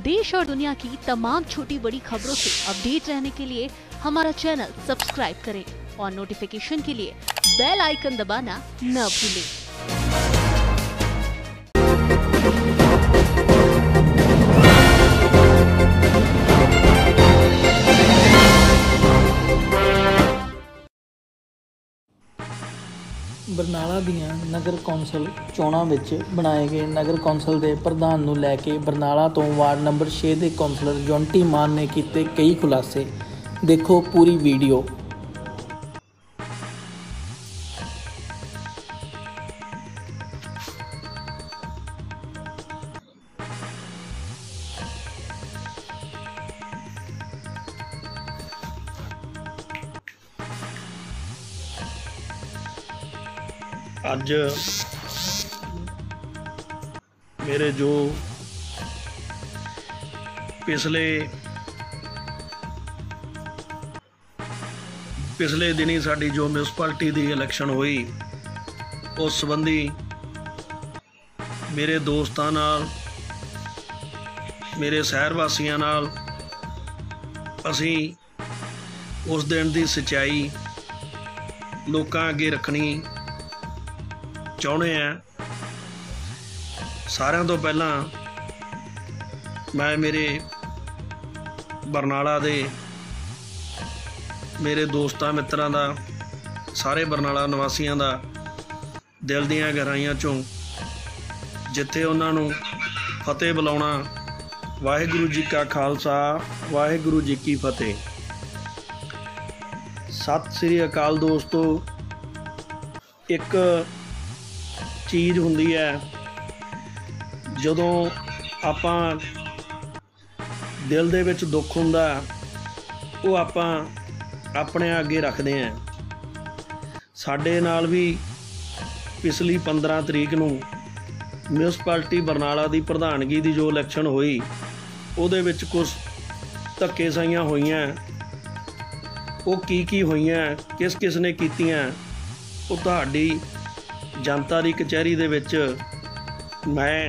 देश और दुनिया की तमाम छोटी बड़ी खबरों से अपडेट रहने के लिए हमारा चैनल सब्सक्राइब करें और नोटिफिकेशन के लिए बेल आइकन दबाना न भूलें। बरनाला दीआं नगर कौंसल चोणां विच बनाए गए नगर कौंसल के प्रधान नूं लैके बरनाला तो वार्ड नंबर 6 के कौंसलर जोंटी मान ने कीते कई खुलासे। देखो पूरी वीडियो। अज मेरे जो पिछले दिनी साडी जो म्यूनसिपैलिटी की इलैक्शन हुई उस संबंधी मेरे दोस्तां नाल मेरे शहर वासियां नाल असीं उस दिन की सच्चाई लोकां अगे रखनी चाहुंदे हैं। सारिਆਂ तो पहला मैं मेरे बरनाला दे मेरे दोस्तां मित्रां दा सारे बरनाला निवासियों का दिल दीआं गहराइयां चों जिथे उन्हां नूं फतेह बुलाउणा। वाहिगुरू जी का खालसा वाहिगुरू जी की फतेह। सत श्री अकाल दोस्तों। एक चीज़ हुंदी है जदों आपां दिल दे विच दुख हुंदा वो आपां अपने अगे रखते हैं। साडे नाल भी पिछली 15 तरीक नूं म्यूनसिपैलिटी बरनाला की प्रधानगी की जो इलैक्शन हुई उहदे विच कुछ धक्केशाइयां होईयां। वो की होईयां किस किस ने कीतियां वो तुहाडी जनता की कचहरी दे विच मैं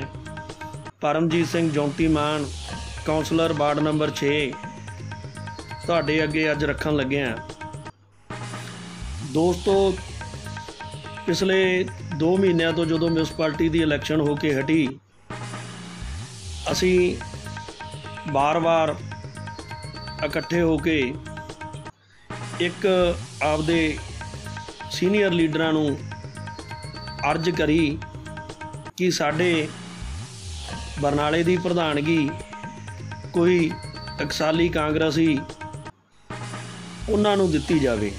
परमजीत सिंह जोंटी मान कौंसलर वार्ड नंबर 6 तुहाडे अगे अज रखन लगे हैं। दोस्तों पिछले 2 महीनों तो जो म्यूनसिपैलिटी की इलैक्शन हो के हटी असी बार बार इकट्ठे होके एक आपदे सीनियर लीडरां नूं अर्ज करी कि साडे बरनाले की प्रधानगी कोई टकसाली कांग्रेसी उन्हां नूं दित्ती जावे।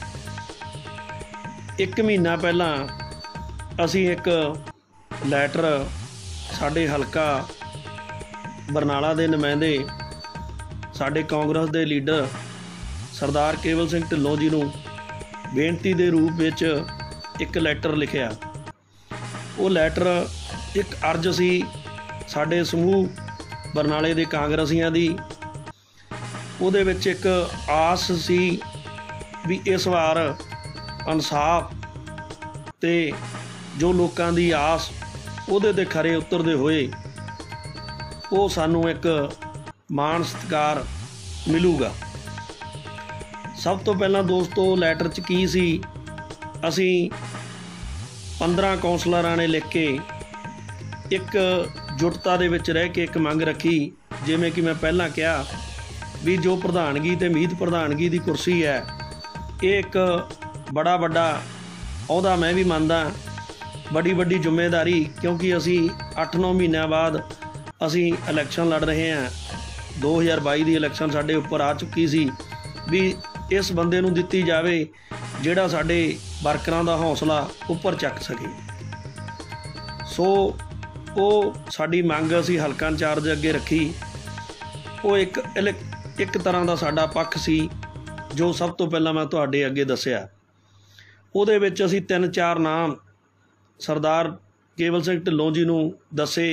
1 महीना पहला असी एक लैटर साडे हलका बरनाला दे नुमाइंदे साडे कांग्रेस दे लीडर सरदार केवल सिंह ढिल्लों जी नूं बेनती दे रूप विच एक लैटर लिखिया। वो लैटर एक अर्ज सी साडे समूह बरनाले दे कांग्रेसियां दी। उहदे विच एक आस सी भी इस बार इंसाफ ते जो लोकां दी आस उहदे ते खरे उतरदे होए वो सानू एक मान सत्कार मिलूगा। सब तो पहला दोस्तों लैटर च की सी असी 15 कौंसलरां ने लिख के एक जुटता दे विच रह के एक मंग रखी। जिवें कि मैं पहला कहा भी जो प्रधानगी ते मीत प्रधानगी की कुर्सी है ये एक बड़ा वड्डा अहुदा मैं भी मानदा बड़ी वड्डी जिम्मेदारी क्योंकि असी 8-9 महीनों बाद असी इलैक्शन लड़ रहे हैं। 2022 की इलैक्शन साडे उपर आ चुकी सी भी इस बंदे नूं दित्ती जावे जिहड़ा साडे वर्करां दा हौसला उपर चक सके। सो वो साडी मंग असी हलका इंचार्ज अगे रखी। वो एक तरह का साडा पक्ष सी जो सब तो पहला मैं तुहाडे अगे दस्सिया। उहदे विच असी 3-4 नाम सरदार केवल सिंह ढिल्लों जी नूं दस्से।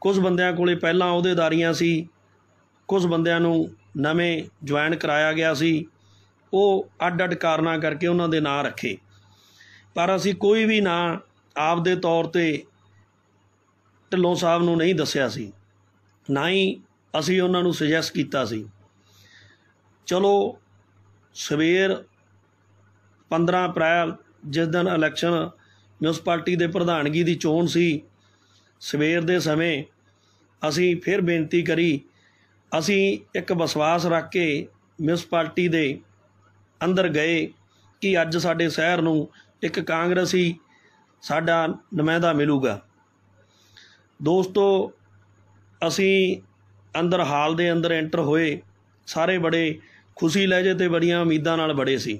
कुछ बंदियां कोले पहलां अहुदेदारियां सी, कुछ बंदियां नूं नवें ज्वाइन कराया गया सी। वो अड अड कारणा करके उन्होंने नाँ रखे पर असी कोई भी ना आपदे तौर ते ढिल्लों साहब नूं नहीं दस्सिया सी, ना ही ਅਸੀਂ ਉਹਨਾਂ ਨੂੰ ਸੁਜੈਸਟ ਕੀਤਾ ਸੀ। ਚਲੋ ਸਵੇਰ 15 ਅਪ੍ਰੈਲ ਜਿਸ ਦਿਨ ਇਲੈਕਸ਼ਨ ਮਿਊਨਿਸਪੈਲਿਟੀ ਦੇ ਪ੍ਰਧਾਨਗੀ ਦੀ ਚੋਣ ਸੀ, ਸਵੇਰ ਦੇ ਸਮੇਂ ਅਸੀਂ ਫਿਰ ਬੇਨਤੀ ਕਰੀ। ਅਸੀਂ ਇੱਕ ਵਿਸ਼ਵਾਸ ਰੱਖ ਕੇ ਮਿਊਨਿਸਪੈਲਿਟੀ ਦੇ ਅੰਦਰ ਗਏ ਕਿ ਅੱਜ ਸਾਡੇ ਸ਼ਹਿਰ ਨੂੰ ਇੱਕ ਕਾਂਗਰਸੀ ਸਾਡਾ ਨੁਮਾਇੰਦਾ ਮਿਲੂਗਾ। ਦੋਸਤੋ, ਅਸੀਂ ਅੰਦਰ ਹਾਲ ਦੇ ਅੰਦਰ ਐਂਟਰ ਹੋਏ, ਸਾਰੇ ਬੜੇ ਖੁਸ਼ੀ ਲਹਿਜੇ ਤੇ ਬੜੀਆਂ ਉਮੀਦਾਂ ਨਾਲ ਬੜੇ ਸੀ।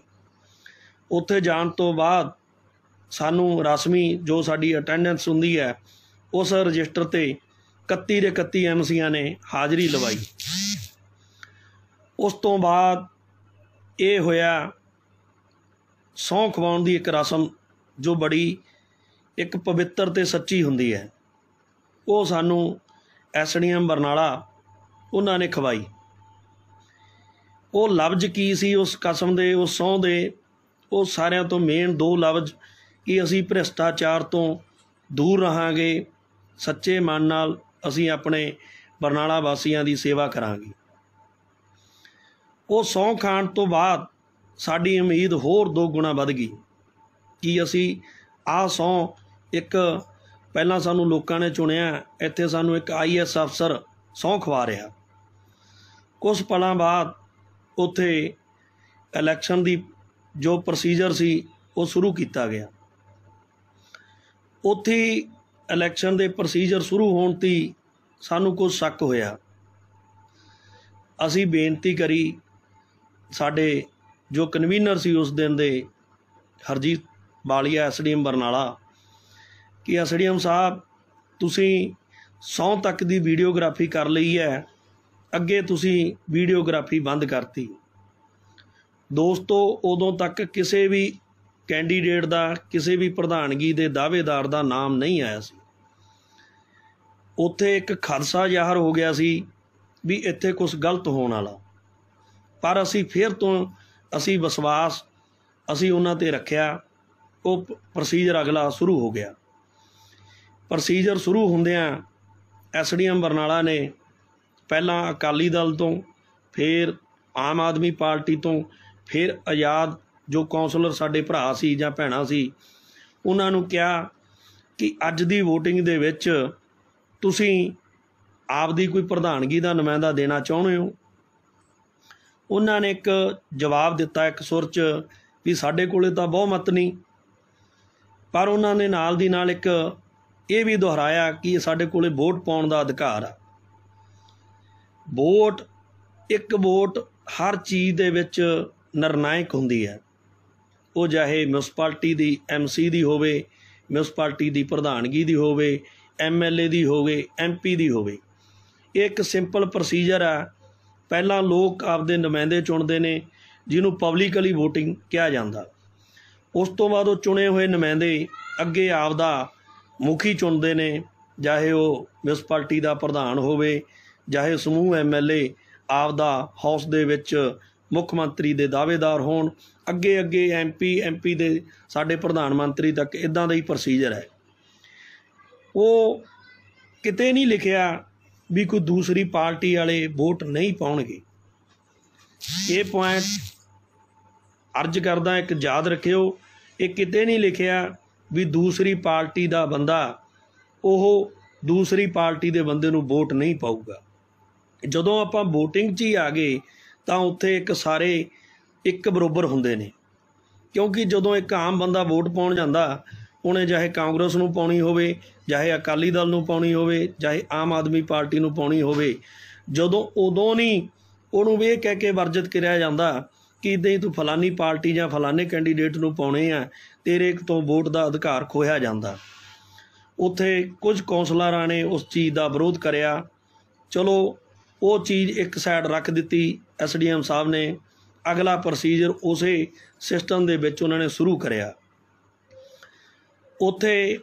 ਉੱਥੇ ਜਾਣ ਤੋਂ ਬਾਅਦ ਸਾਨੂੰ ਰਸਮੀ ਜੋ ਸਾਡੀ ਅਟੈਂਡੈਂਸ ਹੁੰਦੀ ਹੈ ਉਸ ਰਜਿਸਟਰ 'ਤੇ 31 ਦੇ 31 ਐਮਸੀਆਂ ਨੇ ਹਾਜ਼ਰੀ ਲਵਾਈ। ਉਸ ਤੋਂ ਬਾਅਦ ਇਹ ਹੋਇਆ ਸਹੁੰ ਖਵਾਉਣ ਦੀ ਇੱਕ ਰਸਮ ਜੋ ਬੜੀ ਇੱਕ ਪਵਿੱਤਰ ਤੇ ਸੱਚੀ ਹੁੰਦੀ ਹੈ। ਉਹ ਸਾਨੂੰ ਐਸਡੀਐਮ ਬਰਨਾਲਾ ਉਹਨਾਂ ਨੇ ਖਵਾਈ। ਉਹ ਲਫ਼ਜ਼ ਕੀ ਸੀ ਉਸ ਕਸਮ ਦੇ, ਉਸ ਸਹੁੰ ਦੇ? ਉਹ ਸਾਰਿਆਂ ਤੋਂ ਮੇਨ 2 ਲਫ਼ਜ਼ ਕਿ ਅਸੀਂ ਭ੍ਰਿਸ਼ਟਾਚਾਰ ਤੋਂ ਦੂਰ ਰਹਾਂਗੇ, ਸੱਚੇ ਮਨ ਨਾਲ ਅਸੀਂ ਆਪਣੇ ਬਰਨਾਲਾ ਵਾਸੀਆਂ ਦੀ ਸੇਵਾ ਕਰਾਂਗੇ। ਉਹ ਸਹੁੰ ਖਾਣ ਤੋਂ ਬਾਅਦ ਸਾਡੀ ਉਮੀਦ ਹੋਰ 2 ਗੁਣਾ ਵੱਧ ਗਈ ਕਿ ਅਸੀਂ ਆਹ ਸਹੁੰ ਇੱਕ ਪਹਿਲਾਂ ਸਾਨੂੰ ਲੋਕਾਂ ਨੇ ਚੁਣਿਆ, ਇੱਥੇ ਸਾਨੂੰ ਇੱਕ IAS ਅਫਸਰ ਸਹੁੰ ਖਵਾ ਰਿਹਾ। ਕੁਛ ਪਲਾਂ ਬਾਅਦ ਉੱਥੇ ਇਲੈਕਸ਼ਨ ਦੀ ਜੋ ਪ੍ਰੋਸੀਜਰ ਸੀ ਉਹ ਸ਼ੁਰੂ ਕੀਤਾ ਗਿਆ। ਉੱਥੇ ਇਲੈਕਸ਼ਨ ਦੇ ਪ੍ਰੋਸੀਜਰ ਸ਼ੁਰੂ ਹੋਣ 'ਤੇ ਸਾਨੂੰ ਕੁਝ ਸ਼ੱਕ ਹੋਇਆ। ਅਸੀਂ ਬੇਨਤੀ ਕਰੀ, ਸਾਡੇ ਜੋ ਕਨਵੀਨਰ ਸੀ ਉਸ ਦਿਨ ਦੇ ਹਰਜੀਤ ਬਾਲੀਆ ਐਸਡੀਐਮ ਬਰਨਾਲਾ, ਕਿ ਐਸਡੀਐਮ ਸਾਹਿਬ ਤੁਸੀਂ ਸਹੁੰ ਤੱਕ ਦੀ ਵੀਡੀਓਗ੍ਰਾਫੀ ਕਰ ਲਈ ਹੈ, ਅੱਗੇ ਤੁਸੀਂ ਵੀਡੀਓਗ੍ਰਾਫੀ ਬੰਦ ਕਰਤੀ। ਦੋਸਤੋ, ਉਦੋਂ ਤੱਕ ਕਿਸੇ ਵੀ ਕੈਂਡੀਡੇਟ ਦਾ, ਕਿਸੇ ਵੀ ਪ੍ਰਧਾਨਗੀ ਦੇ ਦਾਅਵੇਦਾਰ ਦਾ ਨਾਮ ਨਹੀਂ ਆਇਆ ਸੀ। ਉੱਥੇ ਇੱਕ ਖਦਸ਼ਾ ਜ਼ਾਹਰ ਹੋ ਗਿਆ ਸੀ ਵੀ ਇੱਥੇ ਕੁਛ ਗਲਤ ਹੋਣ ਵਾਲਾ, ਪਰ ਅਸੀਂ ਫਿਰ ਤੋਂ ਅਸੀਂ ਵਿਸ਼ਵਾਸ ਅਸੀਂ ਉਹਨਾਂ 'ਤੇ ਰੱਖਿਆ। ਉਹ ਪ੍ਰੋਸੀਜਰ ਅਗਲਾ ਸ਼ੁਰੂ ਹੋ ਗਿਆ। ਪ੍ਰੋਸੀਜਰ ਸ਼ੁਰੂ ਹੁੰਦਿਆਂ ਐਸਡੀਐਮ ਬਰਨਾਲਾ ਨੇ ਪਹਿਲਾਂ ਅਕਾਲੀ ਦਲ ਤੋਂ, ਫਿਰ ਆਮ ਆਦਮੀ ਪਾਰਟੀ ਤੋਂ, ਫਿਰ ਆਜ਼ਾਦ ਜੋ ਕੌਂਸਲਰ ਸਾਡੇ ਭਰਾ ਸੀ ਜਾਂ ਭੈਣਾਂ ਸੀ, ਉਹਨਾਂ ਨੂੰ ਕਿਹਾ ਕਿ ਅੱਜ ਦੀ ਵੋਟਿੰਗ ਦੇ ਵਿੱਚ ਤੁਸੀਂ ਆਪਦੀ ਕੋਈ ਪ੍ਰਧਾਨਗੀ ਦਾ ਨੁਮਾਇੰਦਾ ਦੇਣਾ ਚਾਹੁੰਦੇ ਹੋ? ਉਹਨਾਂ ਨੇ ਇੱਕ ਜਵਾਬ ਦਿੱਤਾ ਇੱਕ ਸੁਰ 'ਚ ਵੀ ਸਾਡੇ ਕੋਲੇ ਤਾਂ ਬਹੁਮਤ ਨਹੀਂ, ਪਰ ਉਹਨਾਂ ਨੇ ਨਾਲ ਦੀ ਨਾਲ ਇੱਕ ਇਹ ਵੀ ਦੁਹਰਾਇਆ ਕਿ ਸਾਡੇ ਕੋਲੇ ਵੋਟ ਪਾਉਣ ਦਾ ਅਧਿਕਾਰ ਆ। ਵੋਟ, ਇੱਕ ਵੋਟ ਹਰ ਚੀਜ਼ ਦੇ ਵਿੱਚ ਨਿਰਣਾਇਕ ਹੁੰਦੀ ਹੈ। ਉਹ ਚਾਹੇ ਮਿਊਨਿਸਪੈਲਿਟੀ ਦੀ MC ਦੀ ਹੋਵੇ, ਮਿਊਨਿਸਪੈਲਿਟੀ ਦੀ ਪ੍ਰਧਾਨਗੀ ਦੀ ਹੋਵੇ, MLA ਦੀ ਹੋਵੇ, MP ਦੀ ਹੋਵੇ। ਇਹ ਇੱਕ ਸਿੰਪਲ ਪ੍ਰੋਸੀਜਰ ਆ। ਪਹਿਲਾਂ ਲੋਕ ਆਪਦੇ ਨੁਮਾਇੰਦੇ ਚੁਣਦੇ ਨੇ ਜਿਹਨੂੰ ਪਬਲਿਕਲੀ ਵੋਟਿੰਗ ਕਿਹਾ ਜਾਂਦਾ। ਉਸ ਤੋਂ ਬਾਅਦ ਉਹ ਚੁਣੇ ਹੋਏ ਨੁਮਾਇੰਦੇ ਅੱਗੇ ਆਪਦਾ ਮੁਖੀ ਚੁਣਦੇ ਨੇ, ਚਾਹੇ ਉਹ ਮਿਊਨਿਸਪੈਲਿਟੀ ਦਾ ਪ੍ਰਧਾਨ ਹੋਵੇ, ਚਾਹੇ ਸਮੂਹ MLA ਆਪਦਾ ਹਾਊਸ ਦੇ ਵਿੱਚ ਮੁੱਖ ਮੰਤਰੀ ਦੇ ਦਾਅਵੇਦਾਰ ਹੋਣ, ਅੱਗੇ ਅੱਗੇ MP ਦੇ ਸਾਡੇ ਪ੍ਰਧਾਨ ਮੰਤਰੀ ਤੱਕ ਇੱਦਾਂ ਦਾ ਹੀ ਪ੍ਰੋਸੀਜਰ ਹੈ। ਉਹ ਕਿਤੇ ਨਹੀਂ ਲਿਖਿਆ ਵੀ ਕੋਈ ਦੂਸਰੀ ਪਾਰਟੀ ਵਾਲੇ ਵੋਟ ਨਹੀਂ ਪਾਉਣਗੇ। ਇਹ ਪੁਆਇੰਟ ਅਰਜ਼ ਕਰਦਾ, ਇੱਕ ਯਾਦ ਰੱਖਿਓ, ਇਹ ਕਿਤੇ ਨਹੀਂ ਲਿਖਿਆ ਵੀ ਦੂਸਰੀ ਪਾਰਟੀ ਦਾ ਬੰਦਾ ਉਹ ਦੂਸਰੀ ਪਾਰਟੀ ਦੇ ਬੰਦੇ ਨੂੰ ਵੋਟ ਨਹੀਂ ਪਾਊਗਾ। ਜਦੋਂ ਆਪਾਂ ਵੋਟਿੰਗ 'ਚ ਹੀ ਆ ਗਏ ਤਾਂ ਉੱਥੇ ਇੱਕ ਸਾਰੇ ਇੱਕ ਬਰਾਬਰ ਹੁੰਦੇ ਨੇ, ਕਿਉਂਕਿ ਜਦੋਂ ਇੱਕ ਆਮ ਬੰਦਾ ਵੋਟ ਪਾਉਣ ਜਾਂਦਾ, ਉਹਨੇ ਚਾਹੇ ਕਾਂਗਰਸ ਨੂੰ ਪਾਉਣੀ ਹੋਵੇ, ਚਾਹੇ ਅਕਾਲੀ ਦਲ ਨੂੰ ਪਾਉਣੀ ਹੋਵੇ, ਚਾਹੇ ਆਮ ਆਦਮੀ ਪਾਰਟੀ ਨੂੰ ਪਾਉਣੀ ਹੋਵੇ, ਜਦੋਂ ਉਦੋਂ ਨਹੀਂ ਉਹਨੂੰ ਇਹ ਕਹਿ ਕੇ ਵਰਜਿਤ ਕਰਿਆ ਜਾਂਦਾ ਕਿ ਇੱਦਾਂ ਹੀ ਤੂੰ ਫਲਾਨੀ ਪਾਰਟੀ ਜਾਂ ਫਲਾਨੇ ਕੈਂਡੀਡੇਟ ਨੂੰ ਪਾਉਣੇ ਆ, ਤੇਰੇ ਤੋਂ ਵੋਟ ਦਾ ਅਧਿਕਾਰ ਖੋਹਿਆ ਜਾਂਦਾ। ਉੱਥੇ ਕੁਝ ਕੌਂਸਲਰਾਂ ਨੇ ਉਸ ਚੀਜ਼ ਦਾ ਵਿਰੋਧ ਕਰਿਆ। ਚਲੋ ਉਹ ਚੀਜ਼ ਇੱਕ ਸਾਈਡ ਰੱਖ ਦਿੱਤੀ। ਐਸਡੀਐਮ ਸਾਹਿਬ ਨੇ ਅਗਲਾ ਪ੍ਰੋਸੀਜਰ ਉਸੇ ਸਿਸਟਮ ਦੇ ਵਿੱਚ ਉਹਨਾਂ ਨੇ ਸ਼ੁਰੂ ਕਰਿਆ। ਉੱਥੇ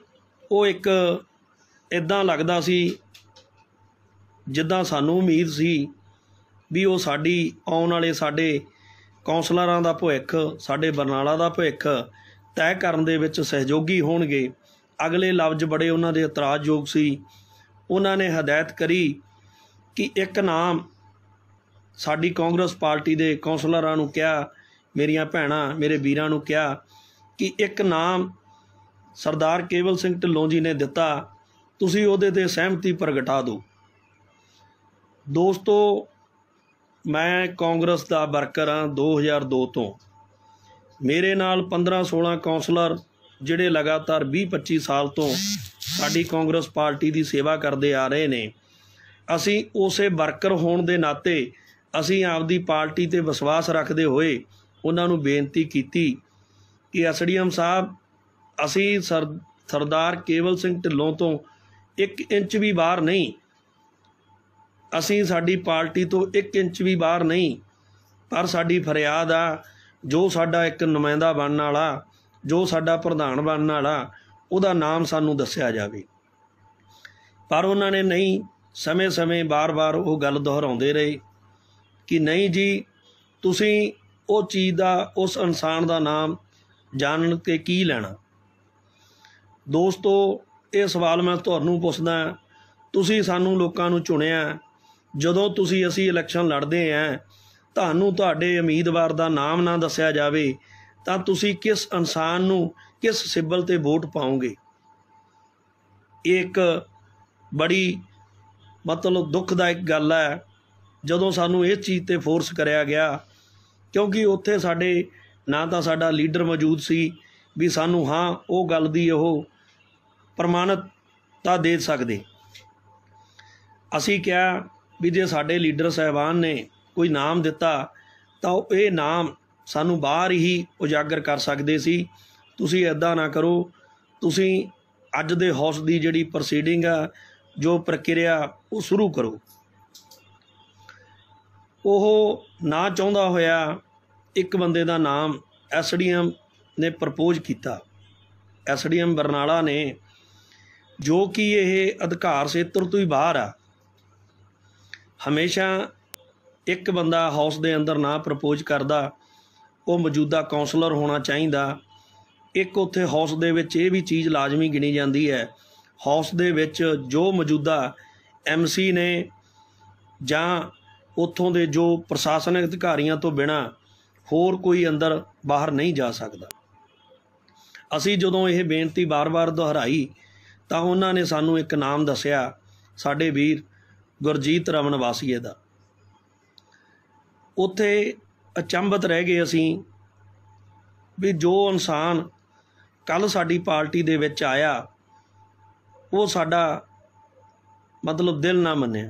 ਉਹ ਇੱਕ ਇੱਦਾਂ ਲੱਗਦਾ ਸੀ ਜਿੱਦਾਂ ਸਾਨੂੰ ਉਮੀਦ ਸੀ ਵੀ ਉਹ ਸਾਡੀ ਆਉਣ ਵਾਲੇ ਸਾਡੇ ਕੌਂਸਲਰਾਂ ਦਾ ਭਵਿੱਖ, ਸਾਡੇ ਬਰਨਾਲਾ ਦਾ ਭਵਿੱਖ ਤੈਅ ਕਰਨ ਦੇ ਵਿੱਚ ਸਹਿਯੋਗੀ ਹੋਣਗੇ। ਅਗਲੇ ਲਫ਼ਜ਼ ਬੜੇ ਉਹਨਾਂ ਦੇ ਇਤਰਾਜ਼ਯੋਗ ਸੀ। ਉਹਨਾਂ ਨੇ ਹਦਾਇਤ ਕਰੀ कि एक नाम साडी कांग्रेस पार्टी के कौंसलरां नूं कहा, मेरियां भैणां मेरे वीरां नूं कहा कि एक नाम सरदार केवल सिंह ढिल्लों जी ने दिता, तुसीं उहदे ते सहमति प्रगटा दो। दोस्तों, मैं कांग्रेस का वर्कर हाँ 2002 तो। मेरे नाल 15-16 कौंसलर जिहड़े लगातार 20-25 साल तो साडी कांग्रेस पार्टी की सेवा करते आ रहे ने। असीं उसे वर्कर होण दे नाते असीं आपदी पार्टी ते विश्वास रखते हुए उन्हां नूं बेनती कीती कि SDM साहब, असीं सरदार केवल सिंह ढिल्लों तो 1 इंच भी बाहर नहीं, असीं साडी पार्टी तो 1 इंच भी बाहर नहीं, पर साडी फरियाद आ जो साडा एक नुमाइंदा बनने वाला, जो साडा प्रधान बनने वाला, उहदा नाम सानूं दस्सिया जावे। पर उन्होंने नहीं, समय समय बार बार वो गल दोहराउंदे रहे कि नहीं जी, तुसीं वो चीज़ का, उस इंसान का नाम जान के की लेना। दोस्तों, ये सवाल मैं तुहानूं पुछदा, तुसीं सानूं लोकां नूं चुनिया, जदों तुसीं असीं इलैक्शन लड़दे हैं, तुहानूं तुहाडे उम्मीदवार का नाम ना दस्सिया जावे तां तुसीं किस इंसान नूं, किस सिबल ते वोट पाओगे? एक बड़ी मतलब दुखदायक गल है जदों सानूं इस चीज़ ते फोर्स करिया गया, क्योंकि उत्थे साडे ना तां साडा लीडर मौजूद सी भी सानूं हाँ वो गल दी ओह प्रमाणिकता दे सकदे। असीं क्या भी जे साडे लीडर साहिबान ने कोई नाम दिता तां ये नाम सानूं बाहर ही उजागर कर सकदे सी। तुसीं इदां ना करो, तुसीं अज दे हाउस की जिहड़ी प्रोसीडिंग आ, जो प्रक्रिया वो शुरू करो। ਉਹ ना चाहुंदा होया एक बंदे का नाम SDM ने प्रपोज किया, SDM बरनाला ने, जो कि यह अधिकार क्षेत्र तो ही बाहर आ। हमेशा एक बंदा हाउस के अंदर ना प्रपोज करदा, वो मौजूदा कौंसलर होना चाहिए। एक उत्थे हाउस दे विच ये भी चीज़ लाजमी गिनी जाती है, हाउस दे विच जो मौजूदा MC ने जां उत्थों दे जो प्रशासनिक अधिकारियों तो बिना होर कोई अंदर बाहर नहीं जा सकता। असी जदों ये बेनती बार बार दोहराई तो उन्होंने सानू एक नाम दसिया, साडे वीर गुरजीत रमन वासीए दा। उत्थे अचंभित रह गए असी भी जो इंसान कल साडी पार्टी दे विच आया वो साडा मतलब दिल ना मन्निया।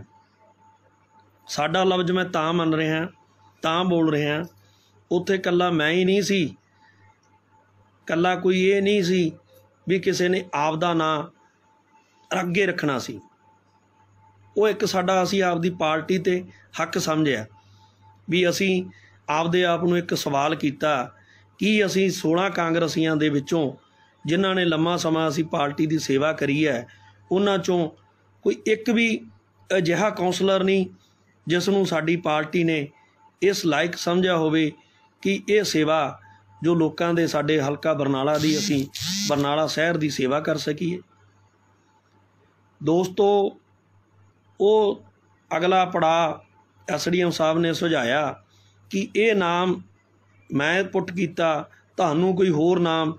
साडा लफ्ज़ मैं तां मन रहा, तां बोल रहा, उत्थे कल्ला मैं ही नहीं सी, कल्ला कोई ये नहीं सी भी किसी ने आप दा नां अगे रखना सी। वो एक साडा असी आपदी पार्टी ते हक समझिया भी असी आपदे आप नूं एक सवाल किया कि असी 16 कांग्रेसियां दे विचों जिन्हां ने लम्मा समा असी पार्टी की सेवा करी है, उन्हां चों कोई एक भी अजिहा कौंसलर नहीं जिसनूं साडी पार्टी ने इस लायक समझा होवे कि ये सेवा जो लोकां दे साडे हलका बरनाला दी असी बरनाला शहर की सेवा कर सकीए। दोस्तों, वो अगला पड़ाव SDM साहब ने सुझाया कि ये नाम मैं पुट कीता, तुहानूं कोई होर नाम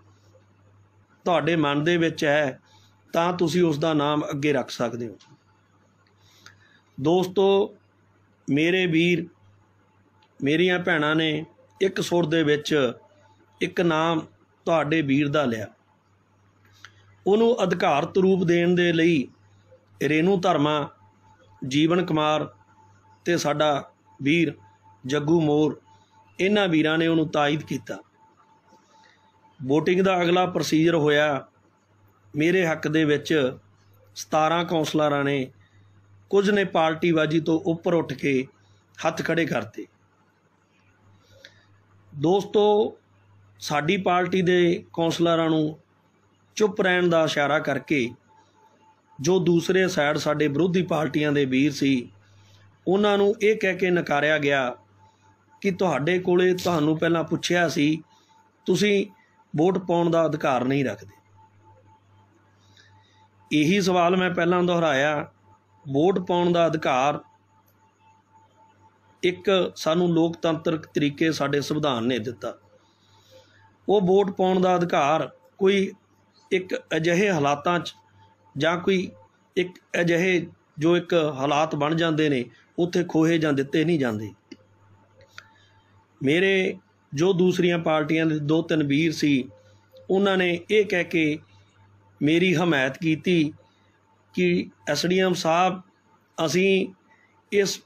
तुहाडे मन दे विच है तां तुसीं उस दा नाम अगे रख सकदे हो। दोस्तों, मेरे वीर मेरियां भैणां ने एक सुर दे विच एक नाम तुहाडे वीर दा लिया। उहनूं अधिकारत रूप देण दे लई रेनू धर्मा, जीवन कुमार ते साडा वीर जग्गू मोर, इन्हां वीरां ने उहनूं तायद कीता। वोटिंग दा अगला प्रोसीजर होया। मेरे हक दे विच 17 कौंसलरां ने, कुछ ने पार्टीबाजी तो उपर उठ के हथ खड़े करते। दोस्तों, साडी पार्टी दे कौंसलरां नूं चुप रहन दा इशारा करके जो दूसरे साइड साडे विरोधी पार्टियां दे वीर सी, उन्हां नूं इह कह के नकारिया गया कि तुहाडे कोले तुहानूं पहलां पुछिया सी, तुसीं वोट पाउण दा अधिकार नहीं रखदे। यही सवाल मैं पहलां दोहराया, वोट पाउण दा अधिकार ਇੱਕ ਸਾਨੂੰ ਲੋਕਤੰਤਰਕ ਤਰੀਕੇ ਸਾਡੇ ਸੰਵਿਧਾਨ ਨੇ ਦਿੱਤਾ। ਉਹ ਵੋਟ ਪਾਉਣ ਦਾ ਅਧਿਕਾਰ ਕੋਈ ਇੱਕ ਅਜਿਹੇ ਹਾਲਾਤਾਂ 'ਚ ਜਾਂ ਕੋਈ ਇੱਕ ਅਜਿਹੇ ਜੋ ਇੱਕ ਹਾਲਾਤ ਬਣ ਜਾਂਦੇ ਨੇ ਉੱਥੇ ਖੋਹੇ ਜਾਂ ਦਿੱਤੇ ਨਹੀਂ ਜਾਂਦੇ। ਮੇਰੇ ਜੋ ਦੂਸਰੀਆਂ ਪਾਰਟੀਆਂ ਦੇ 2-3 ਵੀਰ ਸੀ ਉਹਨਾਂ ਨੇ ਇਹ ਕਹਿ ਕੇ ਮੇਰੀ ਹਮਾਇਤ ਕੀਤੀ ਕਿ SDM ਸਾਹਿਬ ਅਸੀਂ ਇਸ